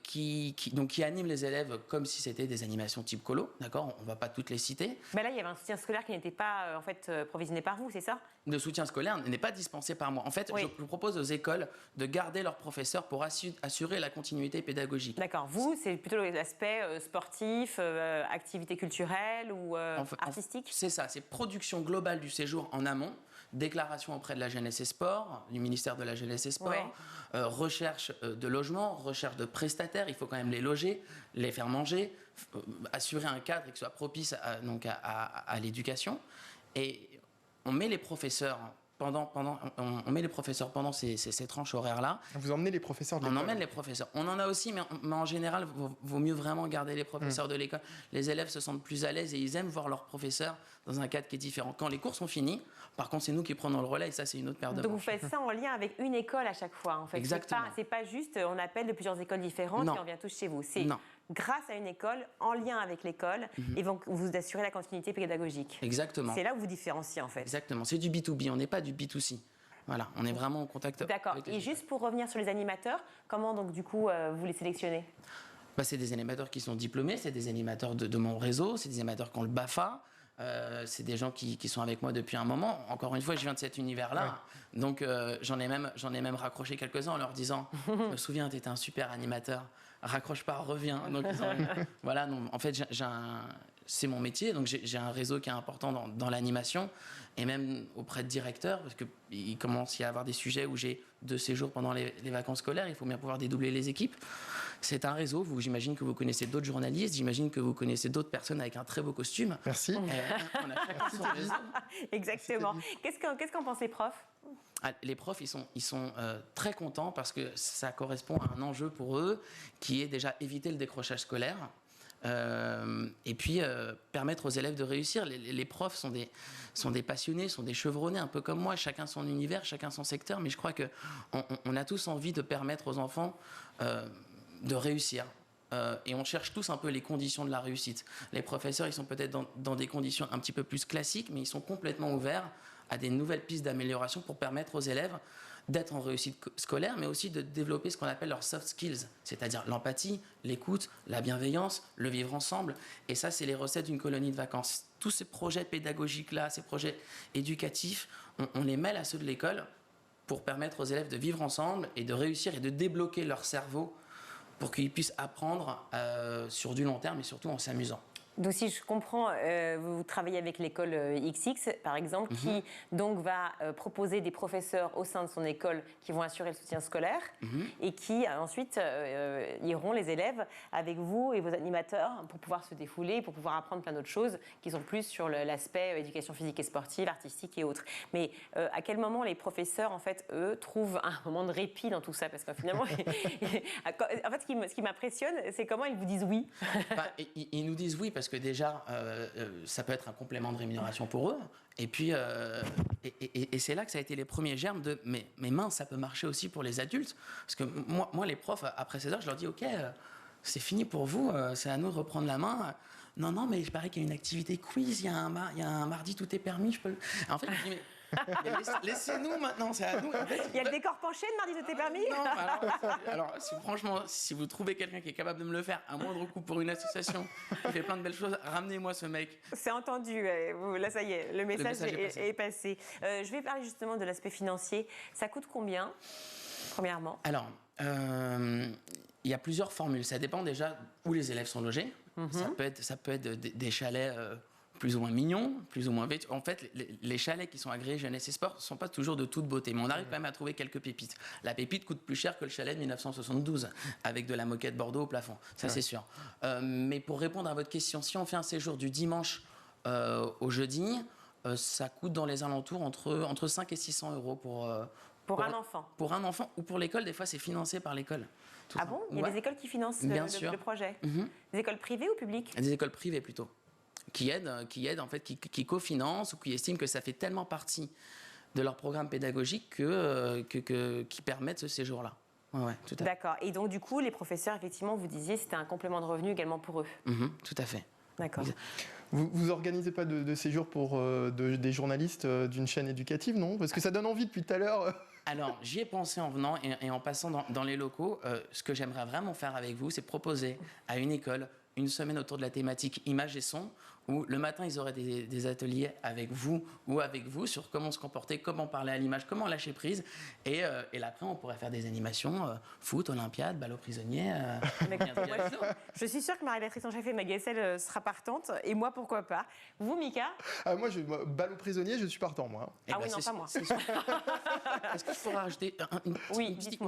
qui anime les élèves comme si c'était des animations type colo, d'accord? On ne va pas toutes les citer. Mais là, il y avait un soutien scolaire qui n'était pas provisionné par vous, c'est ça? Le soutien scolaire n'est pas dispensé par moi. En fait, je propose aux écoles de garder leurs professeurs pour assurer la continuité pédagogique. D'accord. Vous, c'est plutôt l'aspect sportif, activité culturelle ou artistique? C'est ça, c'est production globale du séjour en amont, déclaration auprès de la jeunesse et sport, du ministère de la jeunesse et sport, recherche de logement, recherche de prestataires, il faut quand même les loger, les faire manger, assurer un cadre qui soit propice à l'éducation. Et on met les professeurs on met les professeurs pendant ces tranches horaires-là. Vous emmenez les professeurs de l'école? On emmène les professeurs. On en a aussi, mais en général, vaut mieux vraiment garder les professeurs de l'école. Les élèves se sentent plus à l'aise et ils aiment voir leurs professeurs dans un cadre qui est différent. Quand les cours sont finis, par contre, c'est nous qui prenons le relais et ça, c'est une autre paire de manches. Donc vous faites ça en lien avec une école à chaque fois, en fait. Exactement. C'est pas juste, on appelle de plusieurs écoles différentes et on vient tous chez vous. C'est grâce à une école, en lien avec l'école, et donc vous assurez la continuité pédagogique. Exactement. C'est là où vous différenciez, en fait. Exactement. C'est du B2B, on n'est pas du B2C. Voilà, on est vraiment en contact. D'accord. Et juste pour revenir sur les animateurs, comment donc du coup vous les sélectionnez? C'est des animateurs qui sont diplômés, c'est des animateurs de mon réseau, c'est des animateurs qui ont le BAFA. C'est des gens qui sont avec moi depuis un moment. Encore une fois, je viens de cet univers-là. Donc, j'en ai même raccroché quelques-uns en leur disant « Je me souviens, tu étais un super animateur. Raccroche pas, reviens. » Donc, voilà, non, en fait, c'est mon métier. Donc, j'ai un réseau qui est important dans l'animation et même auprès de directeurs parce qu'il commence à y avoir des sujets où j'ai 2 séjours pendant les vacances scolaires. Il faut bien pouvoir dédoubler les équipes. C'est un réseau. J'imagine que vous connaissez d'autres journalistes. J'imagine que vous connaissez d'autres personnes avec un très beau costume. Merci. On a chacun son réseau. Exactement. Qu'est-ce qu'en pensent les profs? Les profs, ils sont très contents parce que ça correspond à un enjeu pour eux qui est déjà éviter le décrochage scolaire et puis permettre aux élèves de réussir. Les profs sont des passionnés, sont des chevronnés, un peu comme moi, chacun son univers, chacun son secteur, mais je crois qu'on a tous envie de permettre aux enfants de réussir. Et on cherche tous un peu les conditions de la réussite. Les professeurs, ils sont peut-être dans des conditions un petit peu plus classiques, mais ils sont complètement ouverts à des nouvelles pistes d'amélioration pour permettre aux élèves d'être en réussite scolaire, mais aussi de développer ce qu'on appelle leurs soft skills, c'est-à-dire l'empathie, l'écoute, la bienveillance, le vivre ensemble. Et ça, c'est les recettes d'une colonie de vacances. Tous ces projets pédagogiques-là, ces projets éducatifs, on les mêle à ceux de l'école pour permettre aux élèves de vivre ensemble et de réussir et de débloquer leur cerveau pour qu'ils puissent apprendre sur du long terme et surtout en s'amusant. Donc si je comprends, vous travaillez avec l'école XX, par exemple, qui donc va proposer des professeurs au sein de son école qui vont assurer le soutien scolaire et qui ensuite iront, les élèves, avec vous et vos animateurs pour pouvoir se défouler, pour pouvoir apprendre plein d'autres choses qui sont plus sur l'aspect éducation physique et sportive, artistique et autres. Mais à quel moment les professeurs, en fait, eux, trouvent un moment de répit dans tout ça? Parce que finalement, en fait, ce qui m'impressionne, c'est comment ils vous disent oui. Ils nous disent oui parce que déjà, ça peut être un complément de rémunération pour eux. Et puis, et c'est là que ça a été les premiers germes de mais mince, ça peut marcher aussi pour les adultes. Parce que moi les profs, après 16 heures, je leur dis ok, c'est fini pour vous, c'est à nous de reprendre la main. Non, mais il paraît qu'il y a une activité quiz, il y a un mardi, tout est permis. Je peux. En fait, je dis mais laissez-nous maintenant, c'est à nous. En fait, il y a le décor penché, le mardi, tout est permis. Non, alors franchement, si vous trouvez quelqu'un qui est capable de me le faire, à moindre coût pour une association qui fait plein de belles choses, ramenez-moi ce mec. C'est entendu, là ça y est, le message est passé. Je vais parler justement de l'aspect financier. Ça coûte combien, premièrement? Alors, il y a plusieurs formules. Ça dépend déjà où les élèves sont logés. Ça peut être des chalets plus ou moins mignons, plus ou moins vêtus. En fait, les chalets qui sont agréés jeunesse et sport ne sont pas toujours de toute beauté, mais on arrive quand même à trouver quelques pépites. La pépite coûte plus cher que le chalet de 1972, avec de la moquette Bordeaux au plafond, ça c'est sûr. Mais pour répondre à votre question, si on fait un séjour du dimanche au jeudi, ça coûte dans les alentours entre 5 et 600 euros pour un enfant. Pour un enfant ou pour l'école, des fois c'est financé par l'école. Ah bon? Il y a des écoles qui financent le projet? Des écoles privées ou publiques? Des écoles privées plutôt. Qui aident en fait, qui cofinancent ou qui estiment que ça fait tellement partie de leur programme pédagogique qui permettent ce séjour-là. Ouais, tout à fait. D'accord. Et donc, du coup, les professeurs, effectivement, vous disiez, c'était un complément de revenu également pour eux. Tout à fait. D'accord. Vous organisez pas de séjour pour des journalistes d'une chaîne éducative, non? Parce que ça donne envie depuis tout à l'heure. Alors, j'y ai pensé en venant et en passant dans les locaux. Ce que j'aimerais vraiment faire avec vous, c'est proposer à une école une semaine autour de la thématique images et son, où le matin, ils auraient des ateliers avec vous ou avec vous sur comment se comporter, comment parler à l'image, comment lâcher prise. Et l'après, on pourrait faire des animations foot, olympiade, balle aux prisonniers. Je suis sûre que ma rédactrice en chef et Magassel sera partante. Et moi, pourquoi pas? Vous, Mika? Moi, balle aux prisonniers, je suis partant, moi. Ah oui, non, pas moi. Est-ce que je pourrais rajouter une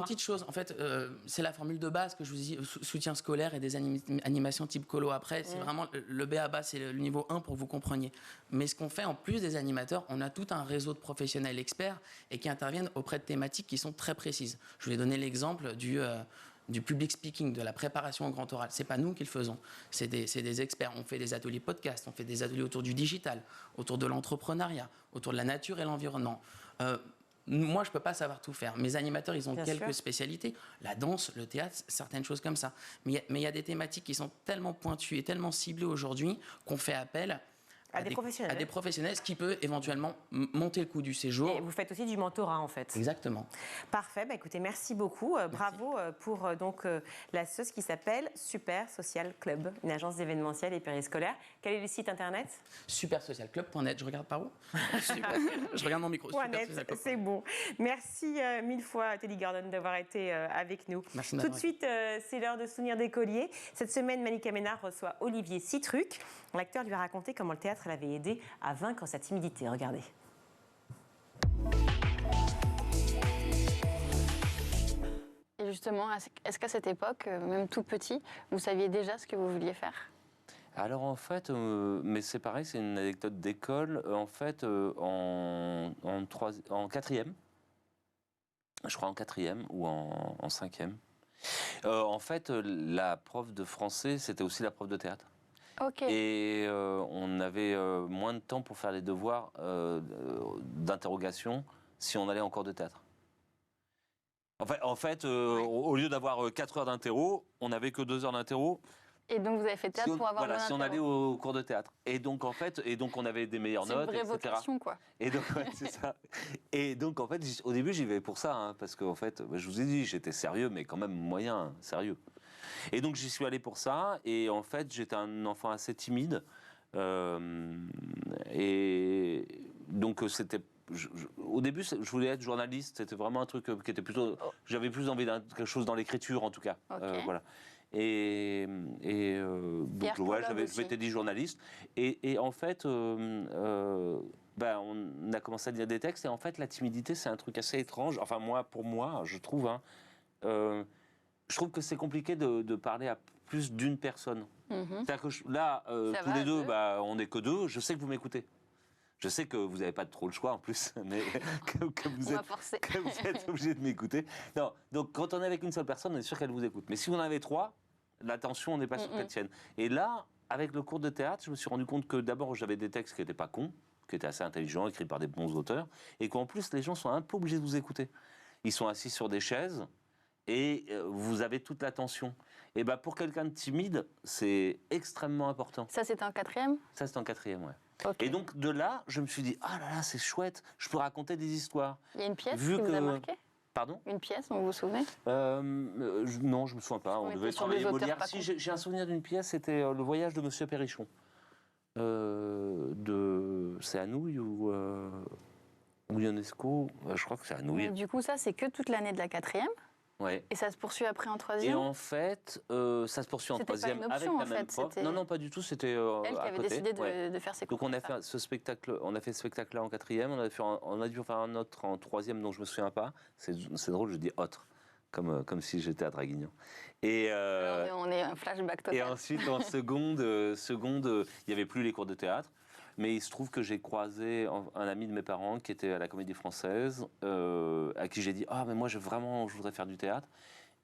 petite chose? En fait, c'est la formule de base que je vous dis, soutien scolaire et des animations type colo après. C'est vraiment le B.A.-ba, c'est le niveau 1 pour que vous compreniez. Mais ce qu'on fait, en plus des animateurs, on a tout un réseau de professionnels experts et qui interviennent auprès de thématiques qui sont très précises. Je vais donner l'exemple du public speaking, de la préparation au grand oral. C'est pas nous qui le faisons, c'est des experts. On fait des ateliers podcast, on fait des ateliers autour du digital, autour de l'entrepreneuriat, autour de la nature et l'environnement. Moi, je ne peux pas savoir tout faire. Mes animateurs, ils ont quelques spécialités. La danse, le théâtre, certaines choses comme ça. Mais il y a des thématiques qui sont tellement pointues et tellement ciblées aujourd'hui qu'on fait appel à des professionnels, ce qui peut éventuellement monter le coût du séjour. Et vous faites aussi du mentorat, en fait. Exactement. Parfait. Écoutez, merci beaucoup. Bravo pour la SEUS qui s'appelle Super Social Club, une agence d'événementiel et périscolaire. Quel est le site internet? Supersocialclub.net. Je regarde par où? Je regarde mon micro. C'est bon. Merci mille fois, Telly Gordon, d'avoir été avec nous. Merci. Tout de suite, c'est l'heure de Souvenirs d'écoliers. Cette semaine, Malika Ménard reçoit Olivier Citruc. L'acteur lui a raconté comment le théâtre l'avait aidé à vaincre sa timidité. Regardez. Et justement, est-ce qu'à cette époque, même tout petit, vous saviez déjà ce que vous vouliez faire? Alors en fait, mais c'est pareil, c'est une anecdote d'école. En fait, en quatrième, je crois en quatrième ou en cinquième, en fait, la prof de français, c'était aussi la prof de théâtre. Okay. Et on avait moins de temps pour faire les devoirs d'interrogation si on allait en cours de théâtre. En fait, au lieu d'avoir 4 heures d'interro, on n'avait que 2 heures d'interro. Et donc vous avez fait théâtre pour avoir si on allait au cours de théâtre. Et donc en fait, on avait des meilleures notes, etc. C'est une vraie vocation, quoi. Et donc c'est ça. Et donc en fait, au début j'y vais pour ça, hein, parce qu'en fait, je vous ai dit, j'étais sérieux, mais quand même moyen, sérieux. Et donc j'y suis allé pour ça. Et en fait, j'étais un enfant assez timide. Et donc c'était. Au début, je voulais être journaliste. C'était vraiment un truc qui était plutôt. J'avais plus envie de quelque chose dans l'écriture, en tout cas. Okay. Voilà. Donc, voilà, je m'étais dit journaliste. Et en fait, on a commencé à dire des textes. Et en fait, la timidité, c'est un truc assez étrange. Enfin, pour moi, je trouve. Je trouve que c'est compliqué de parler à plus d'une personne. C'est-à-dire que tous les deux, on n'est que deux. Je sais que vous m'écoutez. Je sais que vous n'avez pas trop le choix en plus, mais que vous êtes obligé de m'écouter. Non, donc quand on est avec une seule personne, on est sûr qu'elle vous écoute. Mais si vous en avez trois, l'attention, on n'est pas sûr qu'elle tienne. Et là, avec le cours de théâtre, je me suis rendu compte que d'abord, j'avais des textes qui n'étaient pas cons, qui étaient assez intelligents, écrits par des bons auteurs, et qu'en plus, les gens sont un peu obligés de vous écouter. Ils sont assis sur des chaises, et vous avez toute l'attention. Et pour quelqu'un de timide, c'est extrêmement important. Ça, c'est en 4e ? Ça, c'est en 4e, ouais. Okay. Et donc, de là, je me suis dit, ah là là, c'est chouette, je peux raconter des histoires. Il y a une pièce qui vous a marqué ? Pardon ? Une pièce, vous vous souvenez ? Non, je ne me souviens pas. On devait travailler Molière. Si, j'ai un souvenir d'une pièce, c'était Le Voyage de Monsieur Perrichon. C'est Anouilh ou Ionesco ? Je crois que c'est Anouilh. Du coup, ça, c'est que toute l'année de la 4e ? Ouais. Et ça se poursuit après en 3e ? Et en fait, ça se poursuit en 3e avec la même prof. Non, pas du tout, c'était elle qui avait décidé de faire ses cours. Donc on a fait ce spectacle-là en 4e, on a dû en faire un autre en 3e dont je ne me souviens pas. C'est drôle, je dis autre, comme si j'étais à Draguignan. Alors, on est un flashback total. Et ensuite, en seconde, il n'y avait plus les cours de théâtre. Mais il se trouve que j'ai croisé un ami de mes parents qui était à la Comédie Française, à qui j'ai dit « Ah, mais moi, je voudrais faire du théâtre ».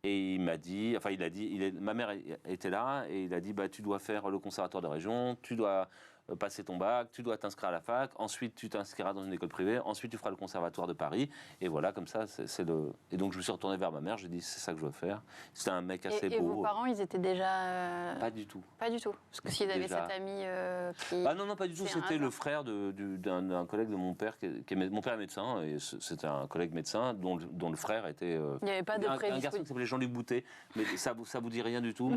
Et il m'a dit, ma mère était là, et il a dit « Tu dois faire le conservatoire de région, tu dois passer ton bac, tu dois t'inscrire à la fac, ensuite tu t'inscriras dans une école privée, ensuite tu feras le conservatoire de Paris. » Et voilà, comme ça, Et donc je me suis retourné vers ma mère, j'ai dit « C'est ça que je veux faire ». C'était un mec assez beau. Et vos parents, ils étaient déjà... Pas du tout. Pas du tout. Parce que s'ils avaient cet ami qui... Ah non, pas du tout. C'était le frère d'un collègue de mon père. Mon père est médecin, et c'était un collègue médecin dont le frère était... Il n'y avait pas de un garçon qui s'appelait Jean-Luc Boutet. Mais ça vous dit rien du tout,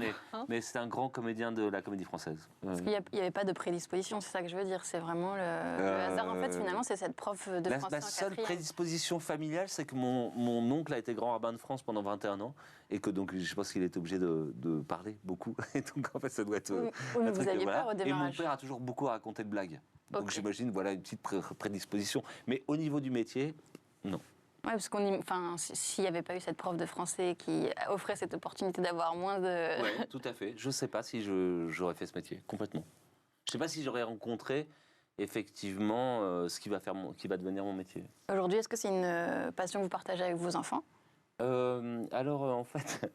mais c'était un grand comédien de la Comédie Française. Parce qu'il n'y avait pas de prédisposition, c'est ça que je veux dire. C'est vraiment le hasard. En fait, finalement, c'est cette prof de français en 4e. La seule prédisposition familiale, c'est que mon oncle a été grand rabbin de France pendant 21 ans, et que donc je pense qu'il était obligé de parler beaucoup. Et donc en fait, ça doit être... Vous aviez peur au démarrage. Et mon père a toujours beaucoup raconté de blagues. Donc j'imagine, voilà, une petite prédisposition. Mais au niveau du métier, non. Oui, parce s'il n'y avait pas eu cette prof de français qui offrait cette opportunité d'avoir moins de... Oui, tout à fait. Je ne sais pas si j'aurais fait ce métier, complètement. Je ne sais pas si j'aurais rencontré effectivement ce qui va devenir mon métier. Aujourd'hui, est-ce que c'est une passion que vous partagez avec vos enfants ? Alors, en fait...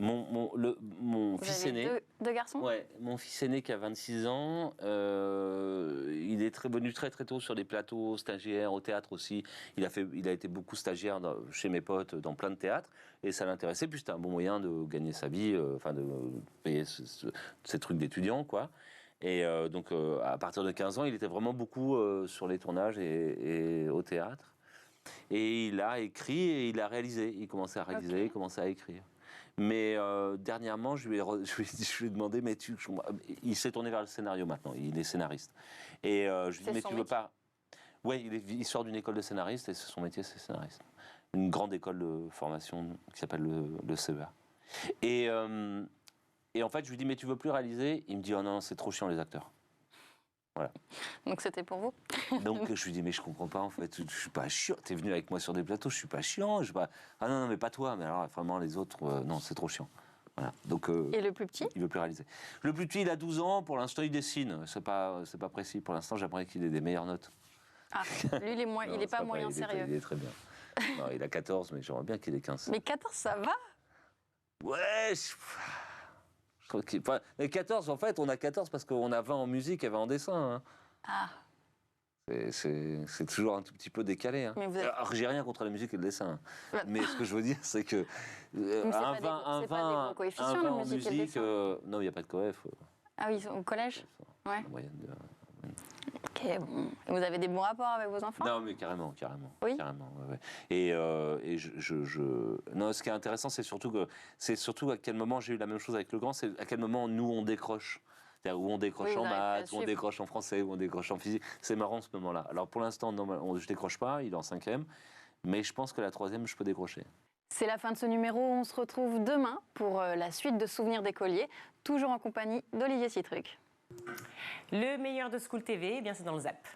Mon fils aîné. Deux garçons ? Ouais, mon fils aîné qui a 26 ans, il est venu très très tôt sur des plateaux stagiaires, au théâtre aussi. Il a été beaucoup stagiaire chez mes potes dans plein de théâtres, et ça l'intéressait, puis c'était un bon moyen de gagner sa vie, de payer ces trucs d'étudiant, quoi. Et donc à partir de 15 ans, il était vraiment beaucoup sur les tournages et au théâtre. Et il a écrit et il a réalisé. Il commençait à réaliser, il commençait à écrire. Mais dernièrement, je lui ai demandé, mais il s'est tourné vers le scénario maintenant, il est scénariste. Et je lui ai dit, mais tu veux pas... Oui, il sort d'une école de scénariste, et son métier, c'est scénariste. Une grande école de formation qui s'appelle le CEA. Et en fait, je lui dis, mais tu veux plus réaliser ? Il me dit, oh non, c'est trop chiant les acteurs. Voilà. Donc c'était pour vous ? Donc je lui dis, mais je comprends pas en fait, je suis pas chiant, t'es venu avec moi sur des plateaux, je suis pas chiant, ah non, mais pas toi, mais alors vraiment les autres, non, c'est trop chiant. Voilà. Donc, et le plus petit ? Il veut plus réaliser. Le plus petit, il a 12 ans, pour l'instant il dessine, c'est pas précis, pour l'instant j'aimerais qu'il ait des meilleures notes. Ah, lui il est pas moyen sérieux. Il est très bien. Non, il a 14, mais j'aimerais bien qu'il ait 15. Mais 14, ça va ? Ouais, les 14, en fait, on a 14 parce qu'on a 20 en musique et 20 en dessin. Hein. Ah. C'est toujours un tout petit peu décalé. Hein. Alors, j'ai rien contre la musique et le dessin. Hein. Mais ce que je veux dire, c'est que un 20 en musique, non, il n'y a pas de coef. Ah oui, au collège ? Ouais. La moyenne de... Ok, bon. Et vous avez des bons rapports avec vos enfants ? Non, mais carrément. Oui. Carrément, ouais. Et non, ce qui est intéressant, c'est surtout à quel moment j'ai eu la même chose avec le grand, c'est à quel moment nous on décroche. C'est-à-dire où on décroche en maths, où on décroche en français, où on décroche en physique. C'est marrant ce moment-là. Alors pour l'instant, je décroche pas, il est en 5e, mais je pense que la 3e, je peux décrocher. C'est la fin de ce numéro. On se retrouve demain pour la suite de Souvenirs d'écoliers, toujours en compagnie d'Olivier Citruc. Le meilleur de School TV, eh bien c'est dans le ZAP.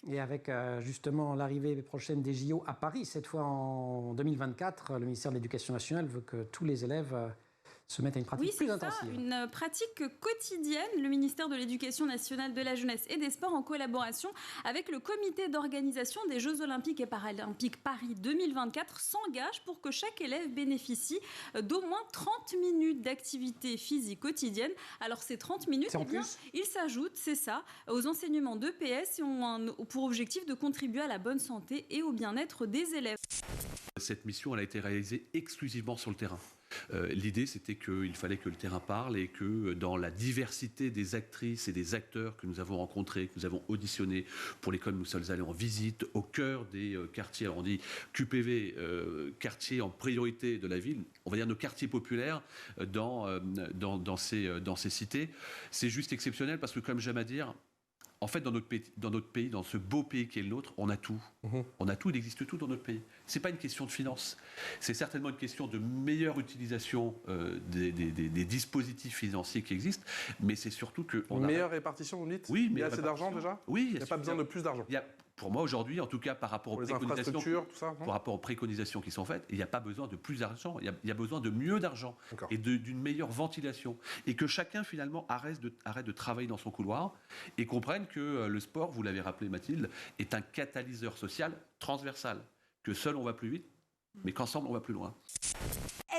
Et avec justement l'arrivée prochaine des JO à Paris, cette fois en 2024, le ministère de l'Éducation nationale veut que tous les élèves se mettent à une pratique plus intensive. Oui, c'est ça, une pratique quotidienne. Le ministère de l'Éducation nationale, de la jeunesse et des sports, en collaboration avec le comité d'organisation des Jeux olympiques et paralympiques Paris 2024, s'engage pour que chaque élève bénéficie d'au moins 30 minutes d'activité physique quotidienne. Alors ces 30 minutes, ils s'ajoutent, c'est ça, aux enseignements d'EPS et ont pour objectif de contribuer à la bonne santé et au bien-être des élèves. Cette mission, elle a été réalisée exclusivement sur le terrain. L'idée, c'était qu'il fallait que le terrain parle et que dans la diversité des actrices et des acteurs que nous avons rencontrés, que nous avons auditionnés pour lesquels nous sommes allés en visite au cœur des quartiers, alors on dit QPV, quartiers en priorité de la ville, on va dire nos quartiers populaires dans ces cités. C'est juste exceptionnel parce que, comme j'aime à dire, en fait, dans notre pays, dans ce beau pays qui est le nôtre, on a tout. On a tout, il existe tout dans notre pays. Ce n'est pas une question de finances. C'est certainement une question de meilleure utilisation des dispositifs financiers qui existent, mais c'est surtout que... Une meilleure répartition, vous dites ? Oui, il y a assez d'argent déjà ? Oui. Il n'y a pas besoin de plus d'argent ? Pour moi, aujourd'hui, en tout cas, par rapport aux préconisations qui sont faites, il n'y a pas besoin de plus d'argent, il y a besoin de mieux d'argent et d'une meilleure ventilation. Et que chacun, finalement, arrête de travailler dans son couloir et comprenne que le sport, vous l'avez rappelé Mathilde, est un catalyseur social transversal. Que seul on va plus vite, mais qu'ensemble on va plus loin.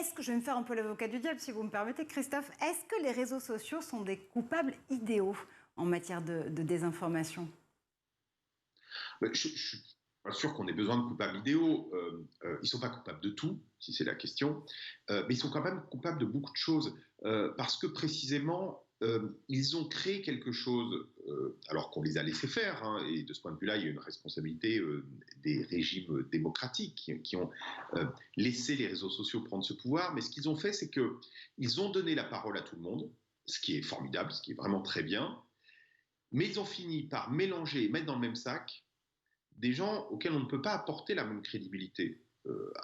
Est-ce que, je vais me faire un peu l'avocat du diable si vous me permettez, Christophe, est-ce que les réseaux sociaux sont des coupables idéaux en matière de désinformation ? Je ne suis pas sûr qu'on ait besoin de coupables idéaux. Ils ne sont pas coupables de tout, si c'est la question, mais ils sont quand même coupables de beaucoup de choses, parce que précisément, ils ont créé quelque chose, alors qu'on les a laissés faire, hein, et de ce point de vue-là, il y a une responsabilité des régimes démocratiques qui ont laissé les réseaux sociaux prendre ce pouvoir, mais ce qu'ils ont fait, c'est qu'ils ont donné la parole à tout le monde, ce qui est formidable, ce qui est vraiment très bien, mais ils ont fini par mélanger et mettre dans le même sac des gens auxquels on ne peut pas apporter la même crédibilité,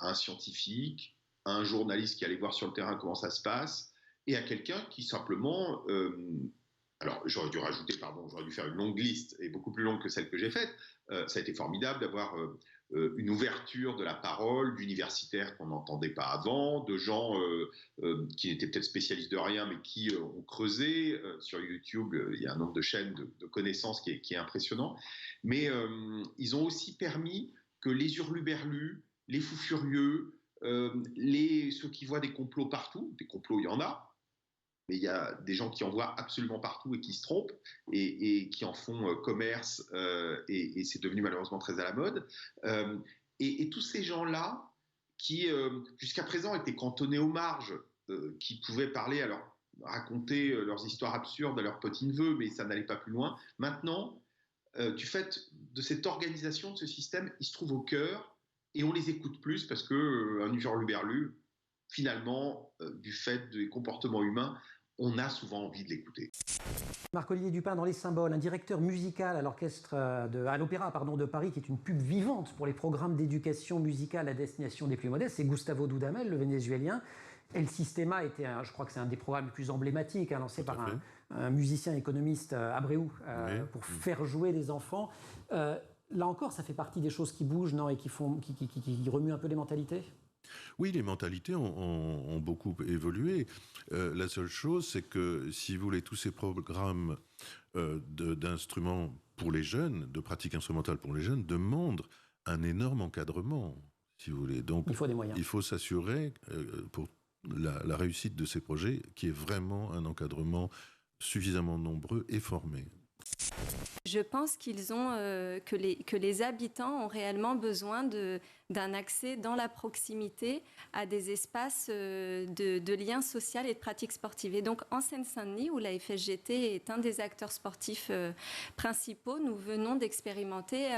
à un scientifique, à un journaliste qui allait voir sur le terrain comment ça se passe, et à quelqu'un qui simplement... alors, j'aurais dû faire une longue liste, et beaucoup plus longue que celle que j'ai faite. Ça a été formidable d'avoir une ouverture de la parole d'universitaires qu'on n'entendait pas avant, de gens qui n'étaient peut-être spécialistes de rien, mais qui ont creusé. Sur YouTube, il y a un nombre de chaînes de connaissances qui est impressionnant. Mais ils ont aussi permis que les hurluberlus, les fous furieux, ceux qui voient des complots partout, des complots il y en a, mais il y a des gens qui en voient absolument partout et qui se trompent et qui en font commerce, et c'est devenu malheureusement très à la mode. Et tous ces gens-là qui, jusqu'à présent, étaient cantonnés aux marges, qui pouvaient parler, alors raconter leurs histoires absurdes à leurs petits-neveux, mais ça n'allait pas plus loin. Maintenant, du fait de cette organisation, de ce système, ils se trouvent au cœur et on les écoute plus parce qu'un hurluberlu, finalement, du fait des comportements humains, on a souvent envie de l'écouter. Marc-Olivier Dupin dans Les Symboles, un directeur musical à l'Opéra de Paris, qui est une pub vivante pour les programmes d'éducation musicale à destination des plus modestes. C'est Gustavo Dudamel, le Vénézuélien. El Sistema était, je crois que c'est un des programmes les plus emblématiques, lancé par un musicien économiste, Abreu, pour faire jouer les enfants. Là encore, ça fait partie des choses qui bougent, non, et qui remuent un peu les mentalités. Oui, les mentalités ont beaucoup évolué. La seule chose, c'est que, si vous voulez, tous ces programmes d'instruments pour les jeunes, de pratique instrumentale pour les jeunes, demandent un énorme encadrement, si vous voulez. Donc, il faut des moyens. Il faut s'assurer, pour la réussite de ces projets, qu'il y ait vraiment un encadrement suffisamment nombreux et formé. Je pense que les habitants ont réellement besoin d'un accès dans la proximité à des espaces de liens sociaux et de pratiques sportives. Et donc en Seine-Saint-Denis, où la FSGT est un des acteurs sportifs principaux, nous venons d'expérimenter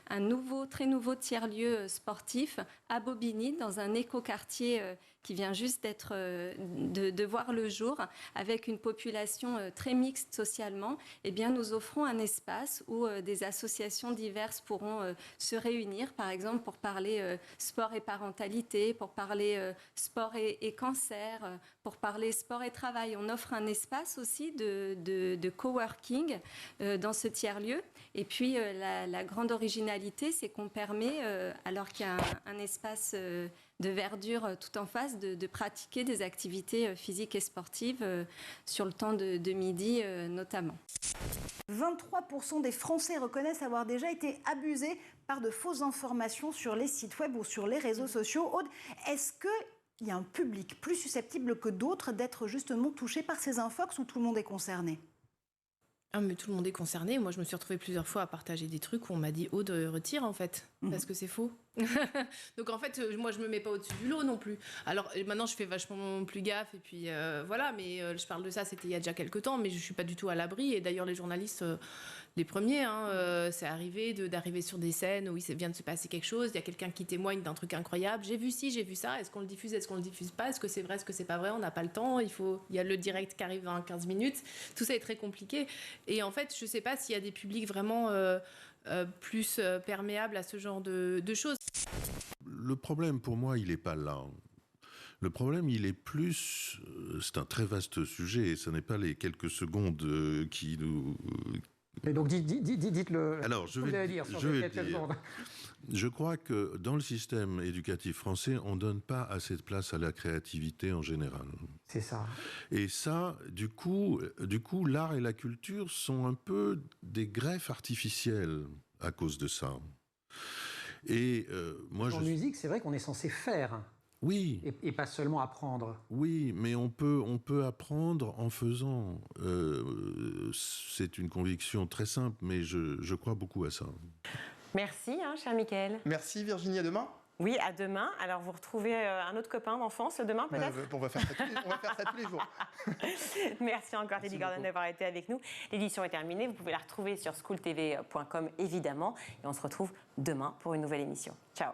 un très nouveau tiers-lieu sportif à Bobigny, dans un écoquartier qui vient juste de voir le jour, avec une population très mixte socialement. Eh bien, nous offrons un espace où des associations diverses pourront se réunir, par exemple pour parler sport et parentalité, pour parler sport et cancer, pour parler sport et travail. On offre un espace aussi de coworking dans ce tiers-lieu. Et puis la grande originalité, c'est qu'on permet, alors qu'il y a un espace de verdure tout en face, de pratiquer des activités physiques et sportives sur le temps de midi notamment. 23% des Français reconnaissent avoir déjà été abusés par de fausses informations sur les sites web ou sur les réseaux sociaux. Aude, est-ce qu'il y a un public plus susceptible que d'autres d'être justement touché par ces infox ou tout le monde est concerné ? Ah, mais tout le monde est concerné. Moi, je me suis retrouvée plusieurs fois à partager des trucs où on m'a dit « Aude, retire en fait, parce que c'est faux. » Donc en fait, moi, je me mets pas au-dessus du lot non plus. Alors maintenant, je fais vachement plus gaffe et puis voilà, mais je parle de ça, c'était il y a déjà quelques temps, mais je suis pas du tout à l'abri. Et d'ailleurs, les journalistes, les premiers, c'est arrivé d'arriver sur des scènes où il vient de se passer quelque chose, il y a quelqu'un qui témoigne d'un truc incroyable, j'ai vu ci, j'ai vu ça, est-ce qu'on le diffuse, est-ce qu'on le diffuse pas, est-ce que c'est vrai, est-ce que c'est pas vrai, on n'a pas le temps, il y a le direct qui arrive dans 15 minutes, tout ça est très compliqué. Et en fait, je sais pas s'il y a des publics vraiment plus perméables à ce genre de choses. Le problème pour moi, il n'est pas là. Le problème, il est plus... c'est un très vaste sujet, et ce n'est pas les quelques secondes qui nous... Et donc dites-le. Alors, je vais le dire. Je crois que dans le système éducatif français, on ne donne pas assez de place à la créativité en général. C'est ça. Et ça, du coup, l'art et la culture sont un peu des greffes artificielles à cause de ça. Et moi, en musique, c'est vrai qu'on est censé faire. Oui. Et pas seulement apprendre. Oui, mais on peut apprendre en faisant. C'est une conviction très simple, mais je crois beaucoup à ça. Merci, cher Mickaël. Merci Virginie, à demain. Oui, à demain. Alors, vous retrouvez un autre copain d'enfance demain, peut-être ? On va faire ça tous les jours. Merci encore, Teddy Gordon, d'avoir été avec nous. L'édition est terminée. Vous pouvez la retrouver sur schooltv.com, évidemment. Et on se retrouve demain pour une nouvelle émission. Ciao.